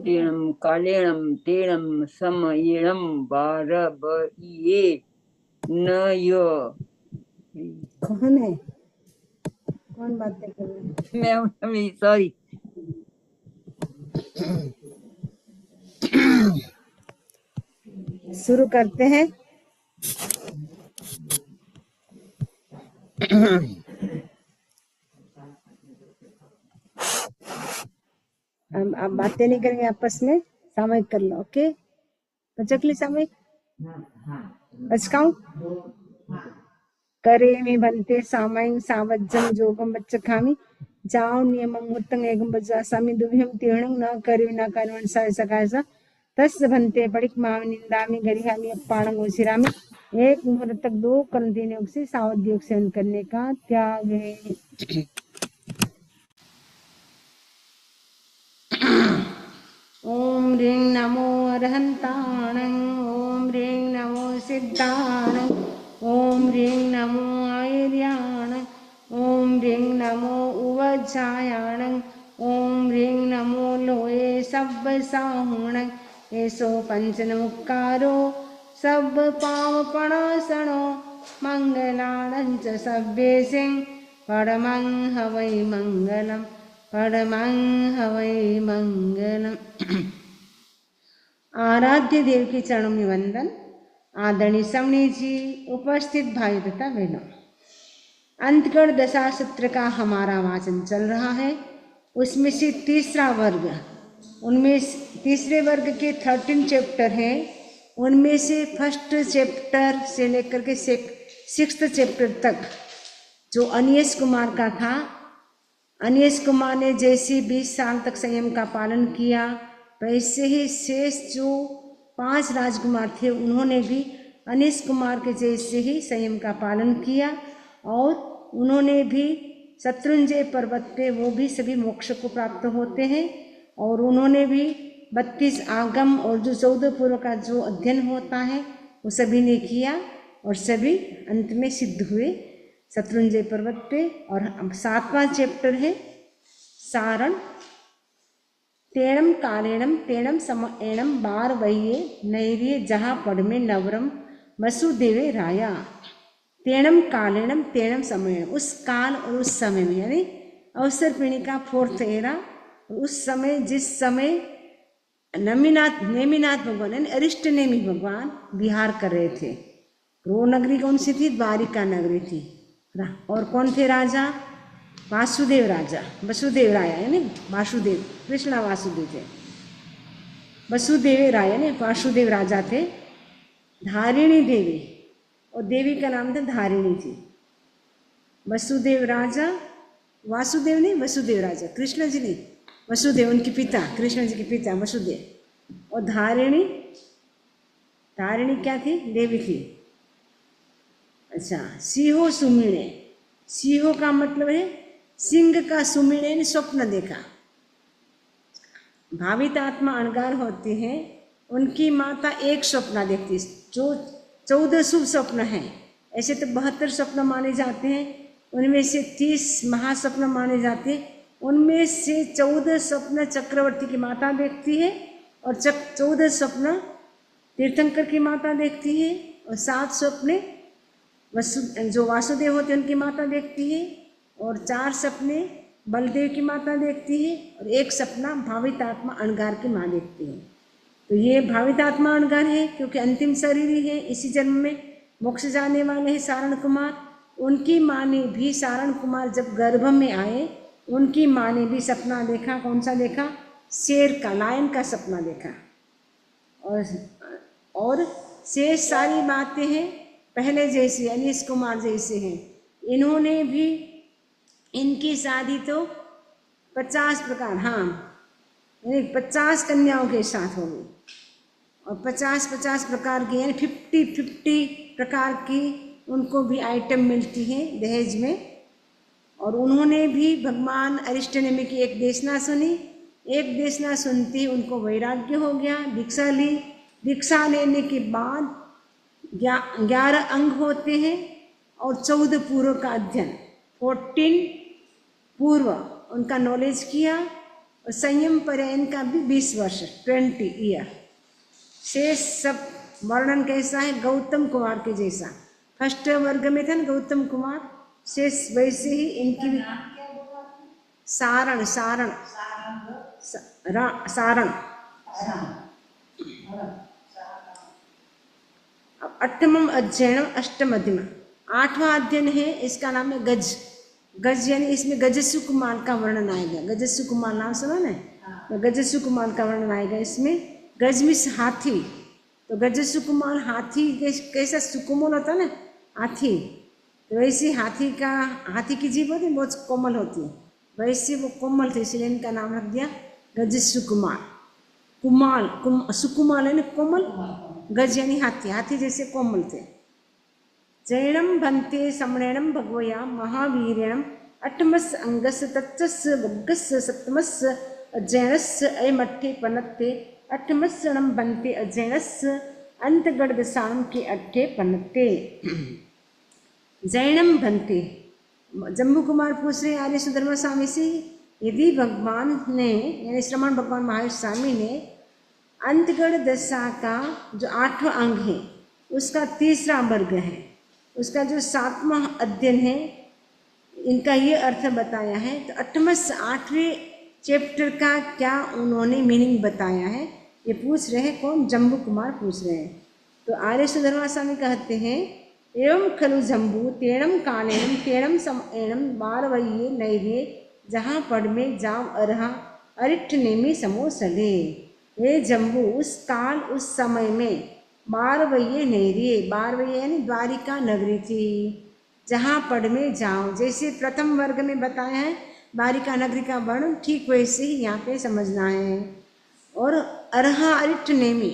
तेणम कालेणम तेणम समयेणम बारबइये न यो। कौन है? कौन बातें कर रहे हैं? मैं सॉरी। शुरू करते हैं। हम आप बातें नहीं करेंगे आपस में, सामयिक कर लो। ओके, बचकली सामयिक बचकाऊ करेमि भन्ते सामयिक सावज्जम जोगम बच्चखामि जाओ नियमं मुत्तं एकं बज्जासामि दुभ्यं तीर्णं न करेमि न कर्मणि सकायसा तस्य भन्ते पडिक मामि निंदामि गरिहामि अपाणं उसिरामि। एक मुहूर्त तक 2 कर्म तीन योग से सावध योग सेवन करने का त्याग है। ओम ह्रीं नमो अरहंताणं, ओम ह्रीं नमो सिद्धाणं, ओम ह्रीं नमो आयर्याणं, ओम ह्रीं नमो उवज्जायाणं, ओम ह्रीं नमो लोये सब्ब साहुणं। ऐसो पंचनमुक्कारो सब पावपणासनो मंगलाणं च सभ्येसिं परमं हवै मंगलम्, परमं हवै मंगलम्। आराध्य देव के चरणों में वंदन। आदरणीय समणी जी, उपस्थित भाई तथा बहनों, अंतगढ़ दशा सत्र का हमारा वाचन चल रहा है। उसमें से तीसरा वर्ग, उनमें तीसरे वर्ग के 13 चैप्टर हैं। उनमें से फर्स्ट चैप्टर से लेकर के 6th चैप्टर तक जो अनियस कुमार का था, अनियस कुमार ने जैसे 20 साल तक संयम का पालन किया, वैसे ही शेष जो 5 राजकुमार थे उन्होंने भी अनियस कुमार के जैसे ही संयम का पालन किया और उन्होंने भी शत्रुंजय पर्वत पे वो भी सभी मोक्ष को प्राप्त होते हैं। और उन्होंने भी 32 आगम और जो 14 पूर्व का जो अध्ययन होता है वो सभी ने किया और सभी अंत में सिद्ध हुए शत्रुंजय पर्वत पे। और 7वां चैप्टर है सारण। तेणम कालेणम तेणम समयेणम बार वहिये नैर्य जहाँ पढ़ में नवरम वसुदेवे राया। तेणम कालेणम तेणम समय, उस काल और उस समय में, यानी अवसर पीढ़ी का 4th एरा, उस समय जिस समय नेमिनाथ भगवान यानी अरिष्ट नेमी भगवान विहार कर रहे थे। वो नगरी कौन सी थी? द्वारिका नगरी थी। और कौन थे राजा? वासुदेव राजा, वसुदेव राया यानी वासुदेव, कृष्णा वासुदेव थे। वसुदेव राय यानी वासुदेव राजा थे। धारिणी देवी, और देवी का नाम था धारिणी थी। वसुदेव राजा, वासुदेव नहीं वसुदेव राजा, कृष्ण जी नहीं, वसुदेव उनके पिता, कृष्ण जी के पिता वसुदेव। और धारिणी, धारिणी क्या थी? देवी थी। अच्छा, सिंहो सुमिणे, सिंहो का मतलब है सिंह का, सुमिणे ने स्वप्न देखा। भावित आत्मा अणगार होते हैं, उनकी माता एक स्वप्न देखती, जो 14 शुभ स्वप्न हैं। ऐसे तो 72 स्वप्न माने जाते हैं, उनमें से 30 महास्वप्न माने जाते हैं। उनमें से 14 स्वप्न चक्रवर्ती की माता देखती है और 14 स्वप्न तीर्थंकर की माता देखती है और 7 स्वप्ने जो वासुदेव होते हैं उनकी माता देखती है और 4 सपने बलदेव की माता देखती है और 1 सपना भावित आत्मा अणगार की माँ देखती है। तो ये भावित आत्मा अणगार है क्योंकि अंतिम शरीर ही है, इसी जन्म में मोक्ष जाने वाले हैं सारण कुमार। उनकी माँ ने भी, सारण कुमार जब गर्भ में आए, उनकी माँ ने भी सपना देखा। कौन सा देखा? शेर का, लायन का सपना देखा। और शेष सारी बातें हैं पहले जैसी, अनिश कुमार जैसे हैं। इन्होंने भी, इनकी शादी तो 50 प्रकार, हाँ 50 कन्याओं के साथ हो गई और 50 प्रकार की, यानी 50 प्रकार की उनको भी आइटम मिलती हैं दहेज में। और उन्होंने भी भगवान अरिष्टनेमि की एक देशना सुनी। एक देशना सुनती उनको वैराग्य हो गया, दीक्षा ली। दीक्षा लेने के बाद 11 अंग होते हैं और 14 पूर्व का अध्ययन, 14 पूर्व उनका नॉलेज किया और संयम पर्यायन का भी 20 वर्ष 20 ईयर। शेष सब वर्णन कैसा है? गौतम कुमार के जैसा। फर्स्ट वर्ग में था ना गौतम कुमार, शेष वैसे ही इनकी भी। सारण सारण सारण। अब अष्टमम अध्ययनम अष्टमध्यम, 8वां अध्ययन है, इसका नाम है गज। गज यानी इसमें गजस्सु कुमार का वर्णन आएगा। गजस्सु कुमार नाम सुना ना? तो गजस्सु कुमार का वर्णन आएगा इसमें। गज मीन्स हाथी, तो गजस्सु कुमार हाथी कैसा सुकोमल होता है ना हाथी, तो वैसे हाथी की जीभ होती है बहुत कोमल होती है, वैसे वो कोमल थे, इसलिए इनका नाम रख दिया गजस्सु कुमार। सुकुमाल है ना कोमल, गज यानी हाथी, हाथी जैसे कोमल थे। जैनम भन्ते समणेनम भगवया महावीरेणम अठमस् अंगस तत्स वग्गस सप्तमस् अजैनस् अयमठे पनत्ते अठमस्णम बनते अजैनस् अंतगढ़ के अट्ठे पनत्ते। जैनम बनते, जम्बू कुमार पूछ रहे आर्य सुधर्मा स्वामी से, यदि भगवान ने यानी श्रमण भगवान महावीर स्वामी ने अंतगढ़ दशा का जो 8वां अंग है उसका 3रा वर्ग है, उसका जो 7वां अध्ययन है, इनका ये अर्थ बताया है, तो 8वें चैप्टर का क्या उन्होंने मीनिंग बताया है, ये पूछ रहे हैं। कौन? जम्बू कुमार पूछ रहे हैं। तो आर्य सुधर्मा स्वामी कहते हैं, एवं खलु जम्बू तेणम कालेणम तेणम समएणम बारवये नैर्ये जहाँ पढ़ में जाव अरहा अरिठ नेमी समोसले। हे जम्बू, उस काल उस समय में बारवये नैर्ये, बारवये यानी द्वारिका नगरी थी, जहाँ पढ़ में जाओ, जैसे प्रथम वर्ग में बताया है द्वारिका नगरी का वर्णन, ठीक वैसे ही यहाँ पे समझना है। और अरहा अरिष्ट नेमी,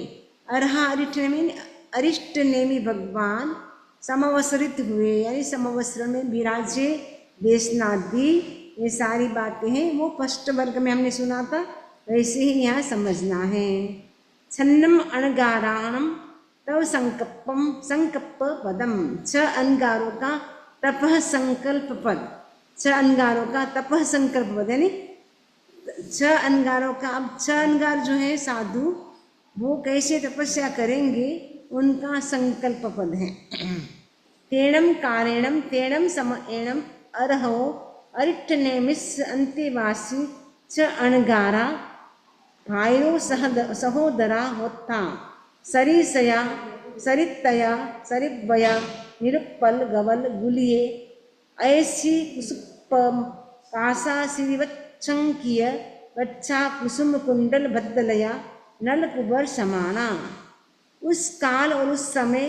अरहा अरिष्ट नेमी, अरिष्ट नेमी भगवान समवसरित हुए यानी समवस्त्र में विराजे, देशनादि, ये सारी बातें हैं वो फर्स्ट वर्ग में हमने सुना था, वैसे ही यहाँ समझना है। छन्नम अणगाराणम तव संकल्प पदम, 6 अनगारों का तपह संकल्प पद, 6 अनगारों का तपह संकल्प पद यानी 6 अनगारों का। अब 6 अनगार जो है साधु, वो कैसे तपस्या करेंगे उनका संकल्प पद है। तेणम कारेणम तेणम समएणम अरहो अरिष्ट नेमिस अंतेवासी 6 अनगारा भाइयों सहोदरा होता सरिसया सरितया सरिवया निरुपल गवल गुलिये ऐसी कुसुम कासा श्रीवत्संकीय बच्चा कुसुम कुंडल बद्दलया नल कुबर समाना। उस काल और उस समय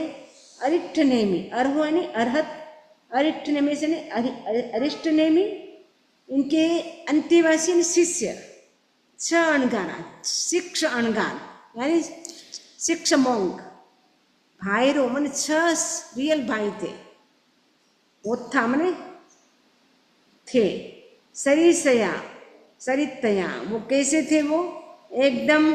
अरिष्ट नेमी, अरहो यानी अरहत, अरिष्ट नेमी से अरिष्ट नेमी इनके अंत्यवासी शिष्य, 6 अणगारा, 6 अणगार यानी 6 मोंग, भाईरो मन 6 रियल भाई थे, ओथा मने थे, सरिसया सरितया, वो कैसे थे? वो एकदम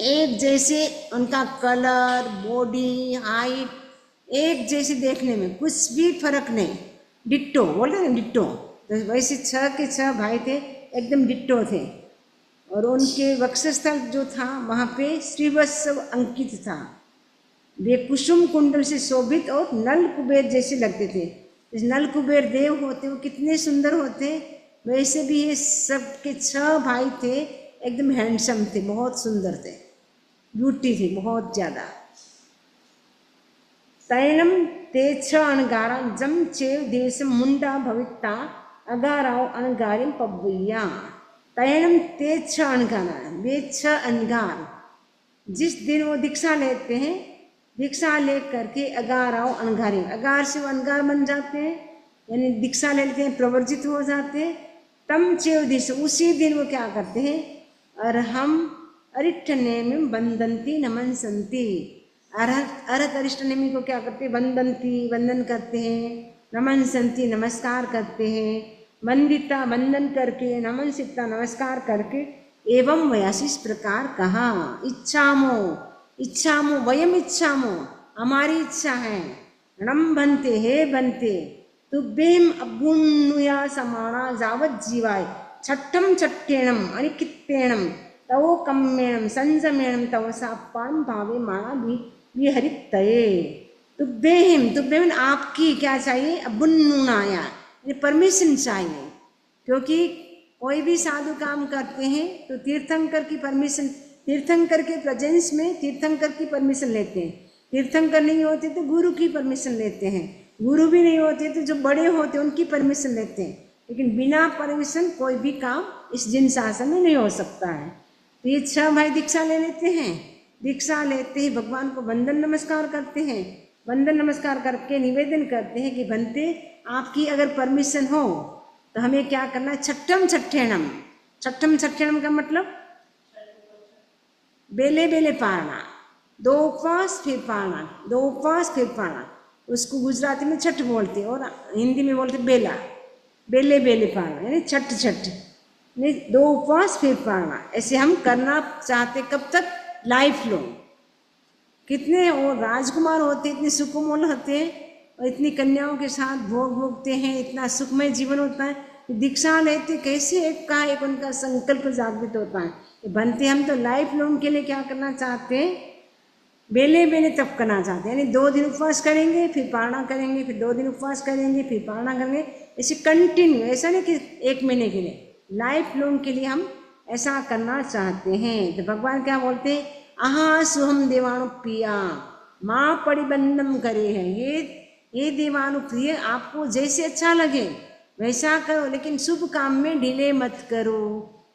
एक जैसे, उनका कलर, बॉडी, हाइट एक जैसे देखने में, कुछ भी फर्क नहीं, डिट्टो बोलते हैं डिट्टो, तो वैसे 6 के 6 भाई थे, एकदम डिट्टो थे। और उनके वक्षस्थल जो था वहाँ पे श्रीवत्सव अंकित था, वे कुसुम कुंडल से शोभित और नल कुबेर जैसे लगते थे। नल कुबेर देव होते वो कितने सुंदर होते, वैसे भी ये सब के 6 भाई थे, एकदम हैंडसम थे, बहुत सुंदर थे, ब्यूटी थी बहुत ज़्यादा। तैनम ते 6 अणगारा जम चेव देश मुंडा भविता अगाराव अणगारिम पब्बैया। तैनम ते 6 अणगारा, वे 6 अनगार जिस दिन वो दीक्षा लेते हैं, दीक्षा ले करके अगाराव अणगारिम, अगार से वो अनगार बन जाते हैं यानी दीक्षा ले लेते हैं, प्रवर्जित हो जाते हैं। तम चेव देश, उसी दिन वो क्या करते हैं, अरहम अरिष्ट नेमी बंदंती नमनसंती, अरहत अरिष्ट नेमी को क्या करते हैं, बंदंती वंदन करते हैं, नमनसंती नमस्कार करते हैं, वंदिता वंदन करके, नमनसिता नमस्कार करके। एवं वयासी इस प्रकार कहा, इच्छामो इच्छामो वयम इच्छामो, हमारी इच्छा है, णम बनते हे बनते तुभ्यम अभुन्नुया समाना जावत जीवाय, छठम छठ्ठेणम अनिकित्येणम तवो कम्मेणम संजमेणम तव सापान भावे माणा भी विहरितये। तुभ्यम आपकी क्या चाहिए, अबुन्नुनाया परमिशन चाहिए, क्योंकि कोई भी साधु काम करते हैं तो तीर्थंकर की परमिशन, तीर्थंकर के प्रेजेंस में तीर्थंकर की परमिशन लेते हैं। तीर्थंकर नहीं होते तो गुरु की परमिशन लेते हैं, गुरु भी नहीं होते तो जो बड़े होते हैं उनकी परमिशन लेते हैं। लेकिन बिना परमिशन कोई भी काम इस जिन शासन में नहीं हो सकता है। तो ये 6 भाई दीक्षा ले लेते हैं, दीक्षा लेते ही भगवान को वंदन नमस्कार करते हैं, वंदन नमस्कार करके निवेदन करते हैं कि बनते आपकी अगर परमिशन हो तो हमें क्या करना है, छठम छठ्ठेणम। छठम छठ्ठेणम का मतलब बेले बेले पारना, 2 उपवास फिर पारना, 2 उपवास फिर पारना। उसको गुजराती में छठ बोलते और हिंदी में बोलते बेला, बेले बेले पारना यानी छठ छठ, नहीं 2 उपवास फिर पारना। ऐसे हम करना चाहते, कब तक, लाइफ लॉन्ग। कितने वो राजकुमार होते, इतने सुकुमार होते हैं और इतनी कन्याओं के साथ भोग भोगते हैं, इतना सुखमय जीवन होता है। दीक्षा लेते कैसे एक का एक उनका संकल्प जागृत होता है। बनते हम तो लाइफ लॉन्ग के लिए क्या करना चाहते हैं, बेले बेले तप करना चाहते हैं, यानी 2 दिन उपवास करेंगे फिर पारणा करेंगे, फिर 2 दिन उपवास करेंगे फिर पारणा करेंगे, ऐसे कंटिन्यू। ऐसा नहीं कि 1 महीने के लिए, लाइफ लॉन्ग के लिए हम ऐसा करना चाहते हैं। तो भगवान क्या बोलते हैं, आहा सुहम देवाणु प्रिया माँ परिबंधम करे है। ये देवाणु प्रिय, आपको जैसे अच्छा लगे वैसा करो, लेकिन शुभ काम में डिले मत करो।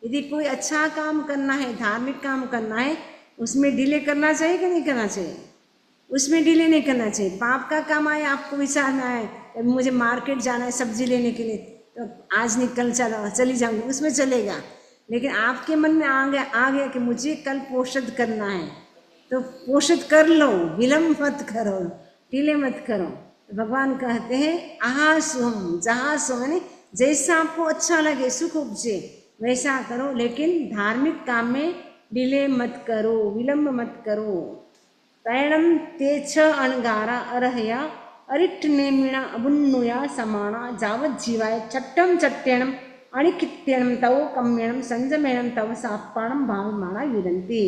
यदि कोई अच्छा काम करना है, धार्मिक काम करना है, उसमें डिले करना चाहिए कि नहीं करना चाहिए, उसमें डिले नहीं करना चाहिए। पाप का काम आए, आपको विचारना है अभी मुझे मार्केट जाना है सब्जी लेने के लिए, तो आज निकल चली जाऊंगी, उसमें चलेगा। लेकिन आपके मन में आ गया कि मुझे कल पोषद करना है, तो पोषद कर लो, विलम्ब मत करो, डिले मत करो। तो भगवान कहते हैं आहा सुहम, जहाँ सुम यानी जैसा आपको अच्छा लगे, सुख उपजे वैसा करो, लेकिन धार्मिक काम में डिले मत करो, विलम्ब मत करो। तैणम ते 6 अणगारा अरहया अरिट नेमिणा अबुन्नुया समाना जावत जीवाय छठम छठ्ठेणम अणिकित्येणम तव कम्येणम संजमेणम तव सापाणम भावमाणा विदंती।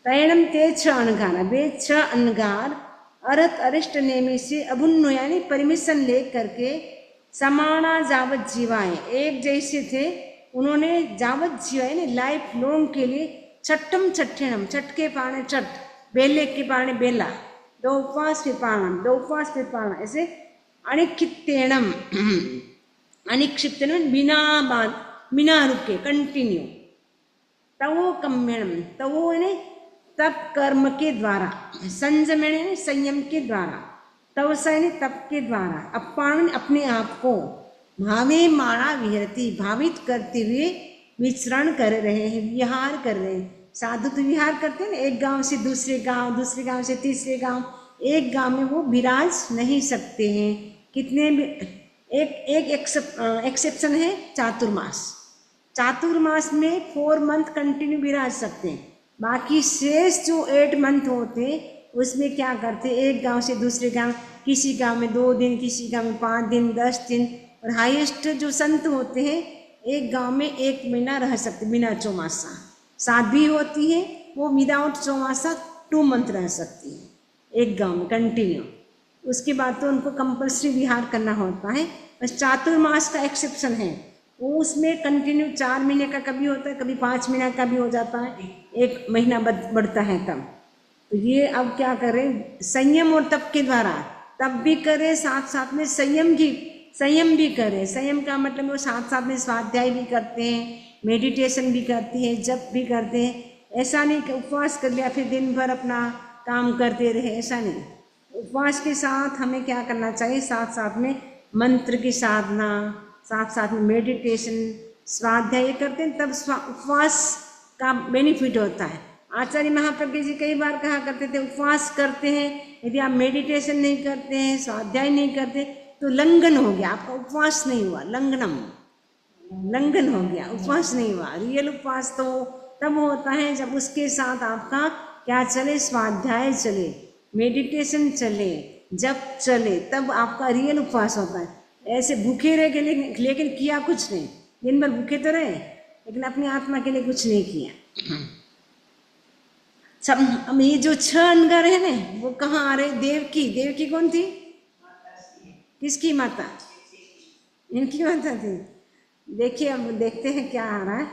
तैणम ते 6 अणगारा, वे 6 अणगार अरत अरिष्ट नेमी से अबुन्नु यानी परमिशन ले करके समाना जावत जीवाए, एक जैसे थे उन्होंने, जावत जीवाए यानी लाइफ लॉन्ग के लिए छठम छठ्ठेणम, छठ के पाने छठ, बेले के पाने बेला, 2 उपवास फिर पारणम, 2 उपवास फिर पारणा, ऐसे अनिक्षिप्तेणम, अनिक्षिप्तेणम बिना रुके कंटिन्यू। तवो कम्यणम, तवो यानी तप कर्म के द्वारा, संजमण यानी संयम के द्वारा, तवसा यानी तप के द्वारा, अपान अपने आप को, भावे माणा विहरती भावित करते हुए विचरण कर रहे हैं, विहार कर रहे हैं। साधु तो विहार करते हैं ना, एक गांव से दूसरे गांव, दूसरे गांव से तीसरे गांव, एक गांव में वो विराज नहीं सकते हैं। कितने एक एक्सेप्शन है चातुर्मास, चातुर्मास में 4 मंथ कंटिन्यू विराज सकते हैं। बाकी शेष जो 8 मंथ होते उसमें क्या करते, एक गांव से दूसरे गांव, किसी गांव में 2 दिन, किसी गांव में 5 दिन, 10 दिन, और हाईएस्ट जो संत होते हैं एक गांव में 1 महीना रह सकते बिना चौमासा। साध्वी होती है वो विदाउट चौमासा 2 मंथ रह सकती है एक गांव में कंटिन्यू। उसके बाद तो उनको कंपल्सरी विहार करना होता है। बस चातुर्मास का एक्सेप्शन है, वो उसमें कंटिन्यू 4 महीने का कभी होता है, कभी 5 महीने का भी हो जाता है, 1 महीना बढ़ता है तब। तो ये अब क्या करें, संयम और तप के द्वारा तप भी करें, साथ साथ में संयम भी करें। संयम का मतलब वो साथ साथ में स्वाध्याय भी करते हैं, मेडिटेशन भी करते हैं, जप भी करते हैं। ऐसा नहीं कि उपवास कर लिया फिर दिन भर अपना काम करते रहे, ऐसा नहीं। उपवास के साथ हमें क्या करना चाहिए, साथ साथ में मंत्र की साधना, साथ साथ में मेडिटेशन, स्वाध्याय करते हैं, तब उपवास का बेनिफिट होता है। आचार्य महाप्रज्ञ जी कई बार कहा करते थे, उपवास करते हैं यदि आप मेडिटेशन नहीं करते हैं, स्वाध्याय नहीं करते तो लंघन हो गया, आपका उपवास नहीं हुआ, लंघन हो गया, उपवास नहीं हुआ। रियल उपवास तो तब होता है जब उसके साथ आपका क्या चले, स्वाध्याय चले, मेडिटेशन चले, जप चले, तब आपका रियल उपवास होता है। ऐसे भूखे रह गए लेकिन किया कुछ नहीं, दिन भर भूखे तो रहे लेकिन अपनी आत्मा के लिए कुछ नहीं किया। सब अब ये जो 6 अनगर है ना वो कहाँ आ रहे? देवकी कौन थी? किसकी माता? इनकी माता थी। देखिए अब देखते हैं क्या आ रहा है।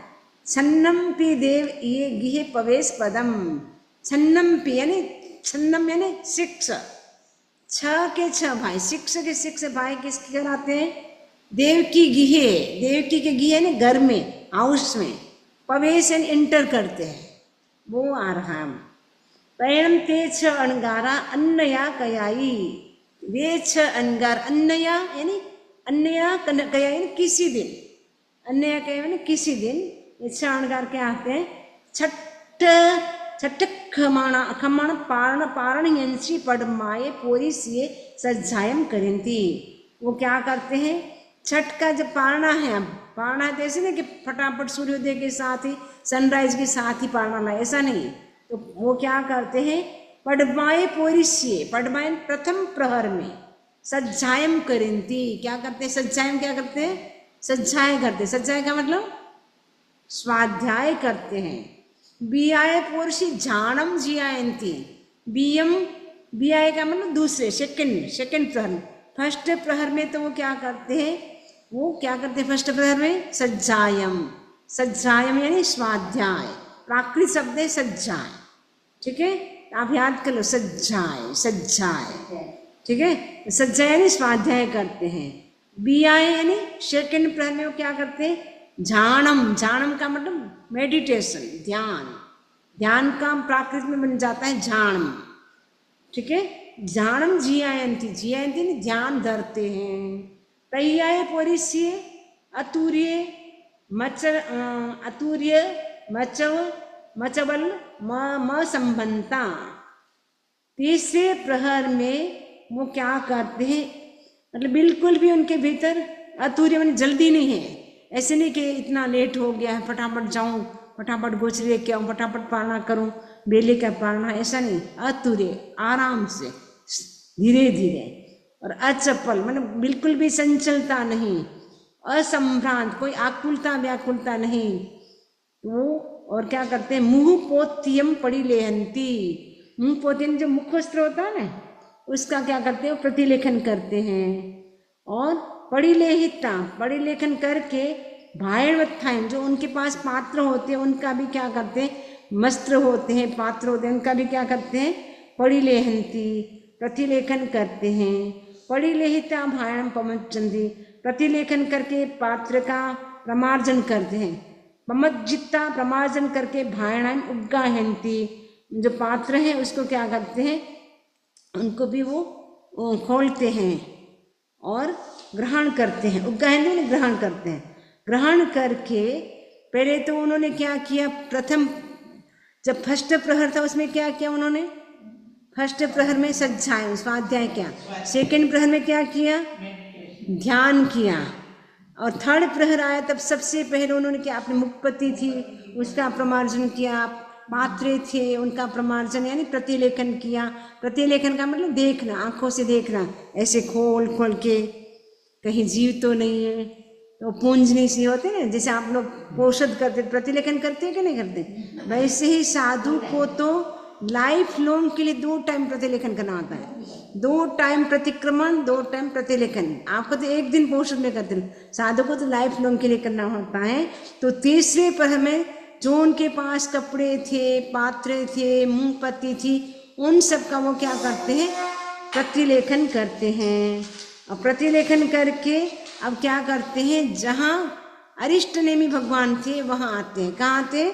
छन्नम पी देव ये गिहे पवेश पदम। छन्नम पी यानी छन्नम यानी 6 के 6 भाई, 6 के 6 भाई किसके घर आते हैं? देवकी के गिहे ने घर में, हाउस में प्रवेश एंड इंटर करते हैं, वो आ रहा है। पैरम ते 6 अनगारा अन्नया कयाई। वे 6 अनगार, अन्नया यानी अन्नया कया यानी किसी दिन, अन्नया कया यानी किसी दिन। ये 6 अनगार क्या आते हैं? छठ खमाण पारण यंशी पड़माए पोरी सिए सज्जायम करेंती। वो क्या करते हैं? छठ का जब पारना है, अब पारना है तो ऐसे नहीं कि फटाफट सूर्योदय के साथ ही, सनराइज के साथ ही पारना लाए, ऐसा नहीं। तो वो क्या करते हैं? पड़माए पोरिष्ये, पड़माए प्रथम प्रहर में, सज्जायम करेंती। क्या करते हैं? सज्जायम क्या करते हैं? सज्जाय करते। सज्जाय का मतलब स्वाध्याय करते हैं। बियाय पोरसी झाणम जियायंती। बियाय का मतलब दूसरे, सेकंड प्रहर में। फर्स्ट प्रहर में तो वो क्या करते हैं? फर्स्ट प्रहर में सज्जायम यानी स्वाध्याय। प्राकृत शब्द है सज्जाय, ठीक है, आप याद कर लो, सज्जाय, ठीक है। सज्जाय यानी स्वाध्याय करते हैं। बियाय यानी सेकंड प्रहर में वो क्या करते हैं? झाणम का मतलब मेडिटेशन, ध्यान का प्राकृत में बन जाता है झाणम, ठीक है। झाणम जियायंती ने ध्यान धरते हैं। तैयाय पोरिष्ये अतुर्य मचवल म संबंता। तीसरे प्रहर में वो क्या करते हैं? मतलब बिल्कुल भी उनके भीतर अतुर्य मतलब जल्दी नहीं है। ऐसे नहीं कि इतना लेट हो गया है, फटाफट जाऊं, फटाफट गोचरी लेके आऊं, फटाफट पालना करूं, बेले का पालना, ऐसा नहीं। अतुर्य, आराम से, धीरे धीरे। और अचपल मतलब बिल्कुल भी संचलता नहीं, असंभ्रांत, कोई आकुलता व्याकुलता नहीं। वो और क्या करते हैं? मुंह पोत्यम पड़ी लेहंती। मुंह पोत्यम जो मुखवस्त्र होता है ना, उसका क्या करते हैं? प्रतिलेखन करते हैं। और परिलेखन करके भायवत्थाएं, जो उनके पास पात्र होते हैं उनका भी क्या करते हैं? मस्त्र होते हैं, पात्र होते हैं, उनका भी क्या करते हैं? परिलेहंती, प्रतिलेखन करते हैं। परिलेहिता भायम पमचंदी, प्रतिलेखन करके पात्र का प्रमार्जन करते हैं। पमज्जिता, प्रमार्जन करके भायणाम उद्गाहंती, जो पात्र है उसको क्या करते हैं? उनको भी वो खोलते हैं और ग्रहण करते हैं। उद्गाहन में ग्रहण करते हैं। ग्रहण करके पहले तो उन्होंने क्या किया? प्रथम जब फर्स्ट प्रहर था उसमें क्या किया उन्होंने? फर्स्ट प्रहर में सज्जाय स्वाध्याय किया। सेकंड प्रहर में क्या किया? ध्यान किया। और थर्ड प्रहर आया तब सबसे पहले उन्होंने क्या? अपनी मुखपति थी उसका प्रमार्जन किया, पात्रे थे उनका प्रमार्जन यानी प्रतिलेखन किया। प्रतिलेखन का मतलब देखना, आंखों से देखना, ऐसे खोल खोल के कहीं जीव तो नहीं है। तो पूंजनी सी होते ना, जैसे आप लोग पोषद करते, प्रतिलेखन करते हैं कि नहीं करते, वैसे ही साधु को तो लाइफ लॉन्ग के लिए 2 टाइम प्रतिलेखन करना होता है। 2 टाइम प्रतिक्रमण, 2 टाइम प्रतिलेखन। आपको तो एक दिन पोषद में करते, साधु को तो लाइफ लॉन्ग के लिए करना होता है। तो तीसरे प्रहर में जो उनके पास कपड़े थे, पात्रे थे, मुंहपत्ती थी, उन सब का वो क्या करते हैं? प्रतिलेखन करते हैं। और प्रतिलेखन करके अब क्या करते हैं? जहाँ अरिष्टनेमी भगवान थे वहाँ आते हैं। कहाँ आते हैं?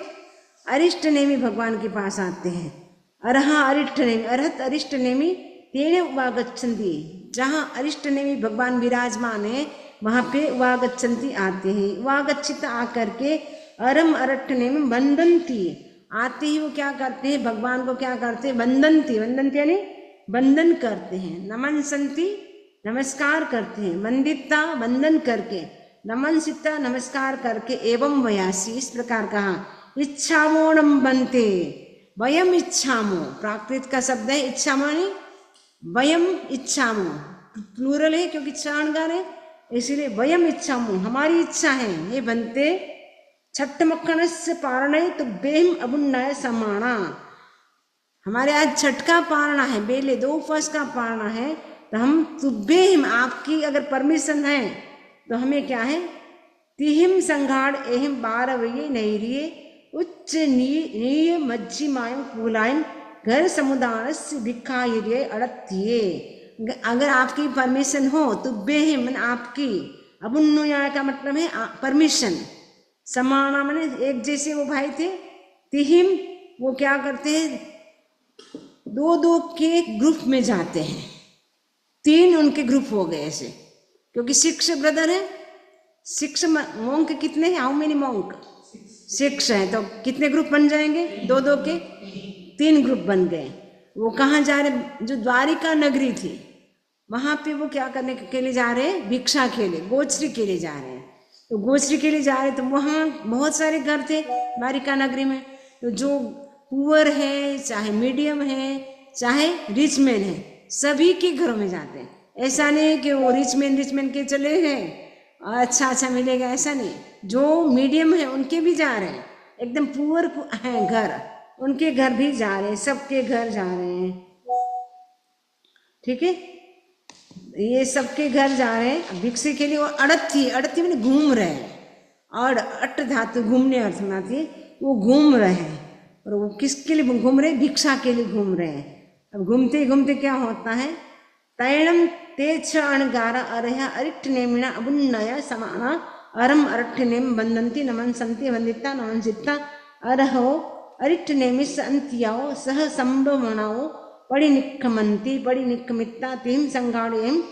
अरिष्टनेमी भगवान के पास आते हैं। अरहत अरिष्टनेमी तेने उवागच्छन्ति, जहाँ अरिष्टनेमी भगवान विराजमान है वहाँ पे उवागच्छन्ति आते हैं। उवागच्छित आकर के अरम अरट्टनेमी वंदन्ति, आते ही वो क्या करते हैं? भगवान को क्या करते हैं? वंदन्ति यानी वंदन करते हैं। नमनसन्ति नमस्कार करते हैं। वंदिता वंदन करके, नमन सिता नमस्कार करके, एवं वयासी इस प्रकार कहा। इच्छामोणम बनते, वयम इच्छामो, प्राकृत का शब्द है इच्छामो, वयम इच्छामो, प्लूरल है क्योंकि 6 अणगार है। इसीलिए वयम इच्छा हमारी इच्छा है ये बनते छठ मक्खन से पारण तो बेम अबुन्नय समाना। हमारे आज छठ का पारणा है, बेले 2 उपवास का पारणा है, तो हम तुभ्येम आपकी अगर परमिशन है तो हमें क्या है, तिहिम संघाड़ एहिम 12 वये नैरिये उच्च नीय मज्जिमायम कूलायम घर समुदाय से भिखाइर्य अड़तिये। अगर आपकी परमिशन हो तुभ्येम मन आपकी, अबुन्नुया का मतलब है परमिशन, समाना मैंने एक जैसे वो भाई थे, तिहिम वो क्या करते हैं 2-2 के ग्रुप में जाते हैं, 3 उनके ग्रुप हो गए ऐसे, क्योंकि 6 ब्रदर है, 6 मॉन्क कितने हैं, हाउ मेनी मॉन्क 6 हैं, तो कितने ग्रुप बन जाएंगे 2-2 के 3 ग्रुप बन गए। वो कहाँ जा रहे, जो द्वारिका नगरी थी वहाँ पे वो क्या करने के लिए जा रहे हैं, भिक्षा के लिए, गोचरी के लिए जा रहे हैं। तो गोचरी के लिए जा रहे तो वहाँ बहुत सारे घर थे द्वारिका नगरी में, तो जो पुअर है चाहे मीडियम है चाहे रिच मैन है सभी के घरों में जाते हैं। ऐसा नहीं कि वो रिच मैन के चले हैं अच्छा मिलेगा, ऐसा नहीं, जो मीडियम है उनके भी जा रहे हैं, एकदम पुअर हैं घर उनके घर भी जा रहे हैं, सबके घर जा रहे हैं, ठीक है, ये सबके घर जा रहे हैं भिक्षा के लिए। और अड़थी मैंने घूम रहे हैं, और अट धातु घूमने अर्थ में आती है, वो घूम रहे हैं, और वो किसके लिए घूम रहे हैं, भिक्षा के लिए घूम रहे हैं। अब घूमते घूमते क्या होता है, तैणम ते अणगारा अरह अरिट नेमिना अबुन्नय समाना अरम अरठ नेम बंदंती नमन संति वंदिता नमन जित्ता अरहो अरिट नेमिस अंत्याओ सह संभवनाओ पड़ी निक्खमंती पड़ी निक्खमित्ता तिम संगाड़ेम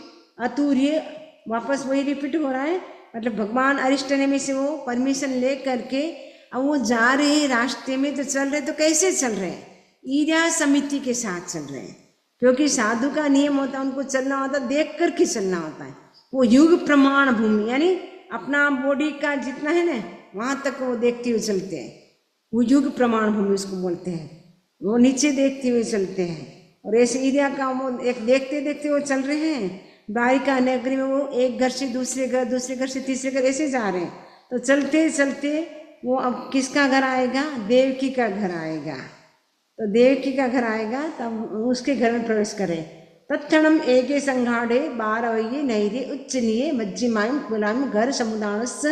अतुर्य। वापस वही रिपीट हो रहा है, मतलब भगवान अरिष्ट नेमि से वो परमिशन ले करके अब वो जा रहे हैं रास्ते में, तो चल रहे तो कैसे चल रहे हैं, ईर्या समिति के साथ चल रहे हैं, क्योंकि साधु का नियम होता है उनको चलना होता है देख करके चलना होता है। वो युग प्रमाण भूमि यानी अपना बॉडी का जितना है ना वहाँ तक वो देखते हुए चलते हैं, वो युग प्रमाण भूमि उसको बोलते हैं, वो नीचे देखते हुए चलते हैं। और ऐसे ईर्या का वो एक देखते देखते वो चल रहे हैं द्वारिका नगरी में, वो एक घर से दूसरे घर से तीसरे घर ऐसे जा रहे हैं। तो चलते चलते वो अब किसका घर आएगा, देवकी का घर आएगा, तो देवकी का घर आएगा तब उसके घर में प्रवेश करे। तत्क्षणम एके संघाड़े 12 वये नैरे उच्चनीय मज्जिमायम कुलाम घर समुदानस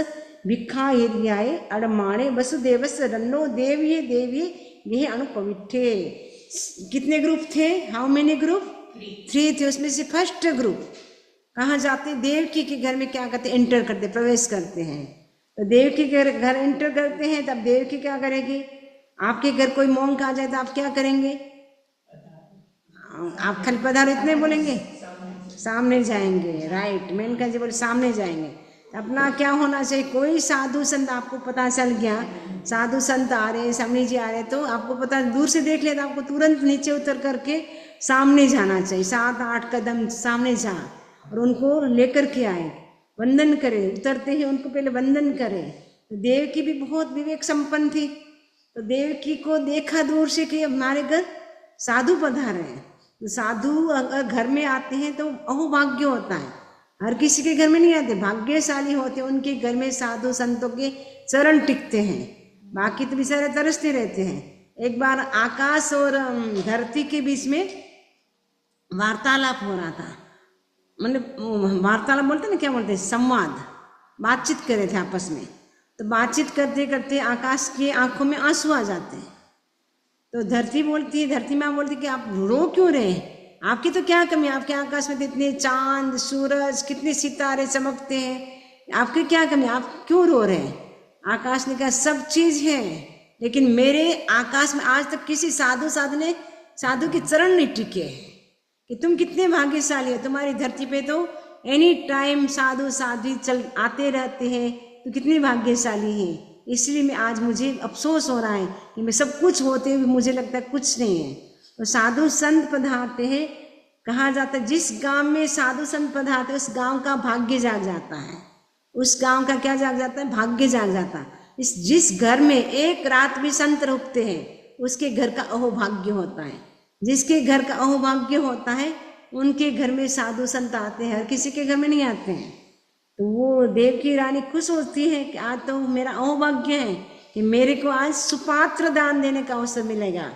भिखाइर्याय अड़माणे वसुदेवस रन्नो देवीये ये अनुपविठे। कितने ग्रुप थे, हाउ मेनी ग्रुप, 3 थे। उसमें से फर्स्ट ग्रुप कहाँ जाते, देवकी के घर में क्या करते, एंटर करते, प्रवेश करते हैं। तो देवकी के घर एंटर करते हैं, तब देवकी क्या करेगी, आपके घर कोई मोंक आ जाए तो आप क्या करेंगे, आप खाली पधारो इतने बोलेंगे, सामने जाएंगे, राइट, मेनका जी बोले सामने जाएंगे। अपना क्या होना चाहिए, कोई साधु संत आपको पता चल गया साधु संत आ रहे, स्वामी जी आ रहे, तो आपको पता दूर से देख लिया तो आपको तुरंत नीचे उतर करके सामने जाना चाहिए, 7-8 कदम सामने जा और उनको लेकर के आए, वंदन करे, उतरते ही उनको पहले वंदन करे। तो देवकी भी बहुत विवेक संपन्न थी, तो देवकी को देखा दूर से कि हमारे घर साधु पधारे हैं। तो साधु अगर घर में आते हैं तो अहोभाग्य होता है, हर किसी के घर में नहीं आते, भाग्यशाली होते, उनके घर में साधु संतों के चरण टिकते हैं, बाकी तो बेचारे तरसते रहते हैं। एक बार आकाश और धरती के बीच में वार्तालाप हो रहा था, मतलब वार्तालाप बोलते ना, क्या बोलते हैं, संवाद, बातचीत कर रहे थे आपस में। तो बातचीत करते करते आकाश की आंखों में आंसू आ जाते हैं। तो धरती माँ बोलती कि आप रो क्यों रहे हैं, आपकी तो क्या कमी, आपके आकाश में तो इतने चांद सूरज कितने सितारे चमकते हैं, आपकी क्या कमी, आप क्यों रो रहे हैं। आकाश ने कहा सब चीज है, लेकिन मेरे आकाश में आज तक किसी साधु के चरण नहीं टिके, कि तुम कितने भाग्यशाली हो, तुम्हारी धरती पे तो एनी टाइम साधु चल आते रहते हैं, तो कितनी भाग्यशाली है। इसलिए मैं आज मुझे अफसोस हो रहा है कि मैं सब कुछ होते हुए मुझे लगता है कुछ नहीं है। तो साधु संत पधारते हैं, कहा जाता है जिस गांव में साधु संत पधारते उस गांव का भाग्य जाग जाता है, उस गांव का क्या जाग जाता है, भाग्य जाग जाता है। जिस घर में एक रात भी संत रुकते हैं उसके घर का अहोभाग्य होता है, जिसके घर का अहोभाग्य होता है उनके घर में साधु संत आते हैं, हर किसी के घर में नहीं आते हैं। तो वो देव की रानी खुश होती है कि आज तो मेरा अहोभाग्य है कि मेरे को आज सुपात्र दान देने का अवसर मिलेगा।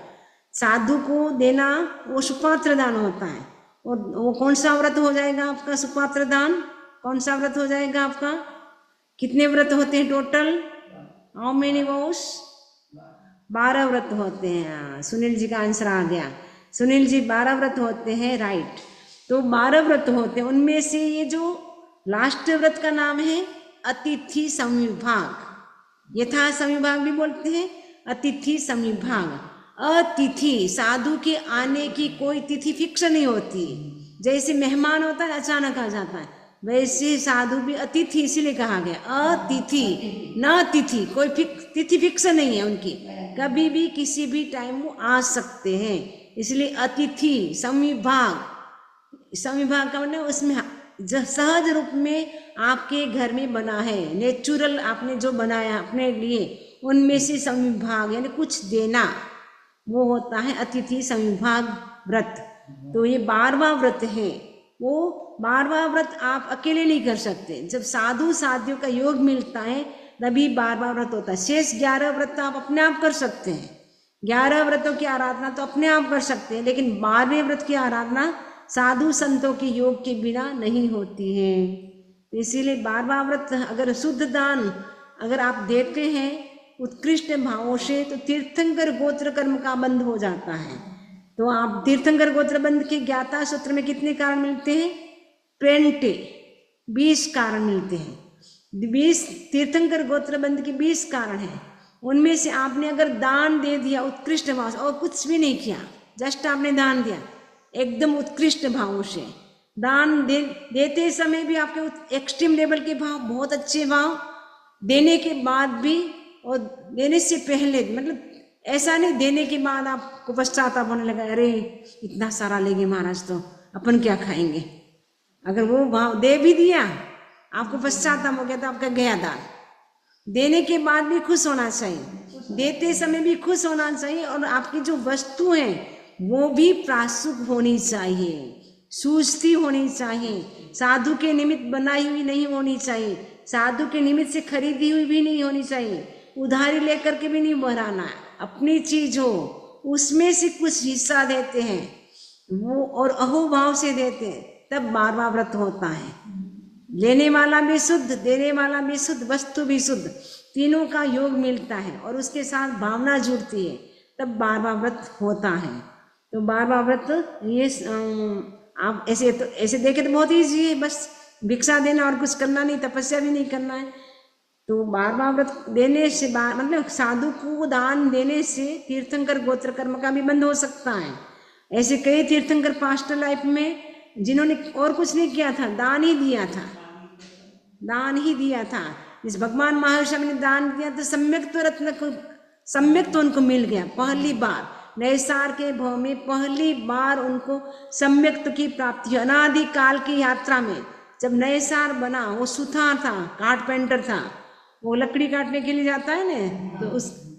साधु को देना वो सुपात्र दान होता है। और वो कौन सा व्रत हो जाएगा आपका सुपात्र दान? कौन सा व्रत हो जाएगा आपका? कितने व्रत होते हैं टोटल? हाउ मेनी वोस? 12 व्रत होते हैं। हाँ, सुनील जी का आंसर आ गया। सुनील जी 12 व्रत होते हैं, राइट। तो 12 व्रत होते हैं, उनमें से ये जो लास्ट व्रत का नाम है अतिथि संविभाग। यथा संविभाग भी बोलते हैं, अतिथि संविभाग। अतिथि, साधु के आने की कोई तिथि फिक्स नहीं होती। जैसे मेहमान होता है अचानक आ जाता है, वैसे साधु भी अतिथि इसीलिए कहा गया अतिथि, न तिथि। कोई तिथि फिक्स नहीं है उनकी, कभी भी किसी भी टाइम वो आ सकते हैं। इसलिए अतिथि संविभाग। संविभाग का मतलब उसमें सहज रूप में आपके घर में बना है, नेचुरल आपने जो बनाया अपने लिए, उनमें से संविभाग यानी कुछ देना, वो होता है अतिथि संविभाग व्रत। तो ये 12वां व्रत है। वो 12वां व्रत आप अकेले नहीं कर सकते, जब साधु साधियों का योग मिलता है तभी 12वां व्रत होता है। शेष 11 व्रत आप अपने आप कर सकते हैं। 11 व्रतों की आराधना तो अपने आप कर सकते हैं, लेकिन 12वें व्रत की आराधना साधु संतों के योग के बिना नहीं होती है। इसीलिए 12वां व्रत अगर शुद्ध दान अगर आप देते हैं उत्कृष्ट भावों से, तो तीर्थंकर गोत्र कर्म का बंध हो जाता है। तो आप तीर्थंकर गोत्र बंध के ज्ञाता सूत्र में कितने कारण मिलते हैं? 20 कारण मिलते हैं। 20 तीर्थंकर गोत्र बंध के 20 कारण हैं। उनमें से आपने अगर दान दे दिया उत्कृष्ट भाव से, और कुछ भी नहीं किया, जस्ट आपने दान दिया एकदम उत्कृष्ट भावों से, दान देते समय भी आपके एक्सट्रीम लेवल के भाव, बहुत अच्छे भाव, देने के बाद भी और देने से पहले, मतलब ऐसा नहीं देने के बाद आपको पश्चाताप होने लगा, अरे इतना सारा लेंगे महाराज तो अपन क्या खाएंगे। अगर वो भाव दे भी दिया, आपको पश्चाताप हो गया, तो आपका गया दान। देने के बाद भी खुश होना चाहिए, देते समय भी खुश होना चाहिए, और आपकी जो वस्तु है वो भी प्रासुक होनी चाहिए, सूझती होनी चाहिए, साधु के निमित्त बनाई हुई नहीं होनी चाहिए, साधु के निमित्त से खरीदी हुई भी नहीं होनी चाहिए, उधारी लेकर के भी नहीं बढ़ाना है। अपनी चीज हो उसमें से कुछ हिस्सा देते हैं वो, और अहोभाव से देते हैं, तब 12वां व्रत होता है। लेने वाला भी शुद्ध, देने वाला भी शुद्ध, वस्तु भी शुद्ध, तीनों का योग मिलता है और उसके साथ भावना जुड़ती है, तब 12वां व्रत होता है। तो 12वां व्रत ये आप ऐसे देखे तो बहुत ईजी है, बस भिक्षा देना और कुछ करना नहीं, तपस्या भी नहीं करना है। तो 12वां व्रत देने से मतलब साधु को दान देने से तीर्थंकर गोत्र कर्म का भी बंद हो सकता है। ऐसे कई तीर्थंकर पास्ट लाइफ में जिन्होंने और कुछ नहीं किया था, दान ही दिया था, दान ही दिया था। जिस भगवान महर्षि ने दान दिया तो सम्यक रत्न को सम्यक उनको मिल गया। पहली बार नैसार के भव में पहली बार उनको सम्यक्त की प्राप्ति हुई। अनादि काल की यात्रा में जब नैसार बना, वो सुथार था, कारपेंटर था, वो लकड़ी काटने के लिए जाता है ना, तो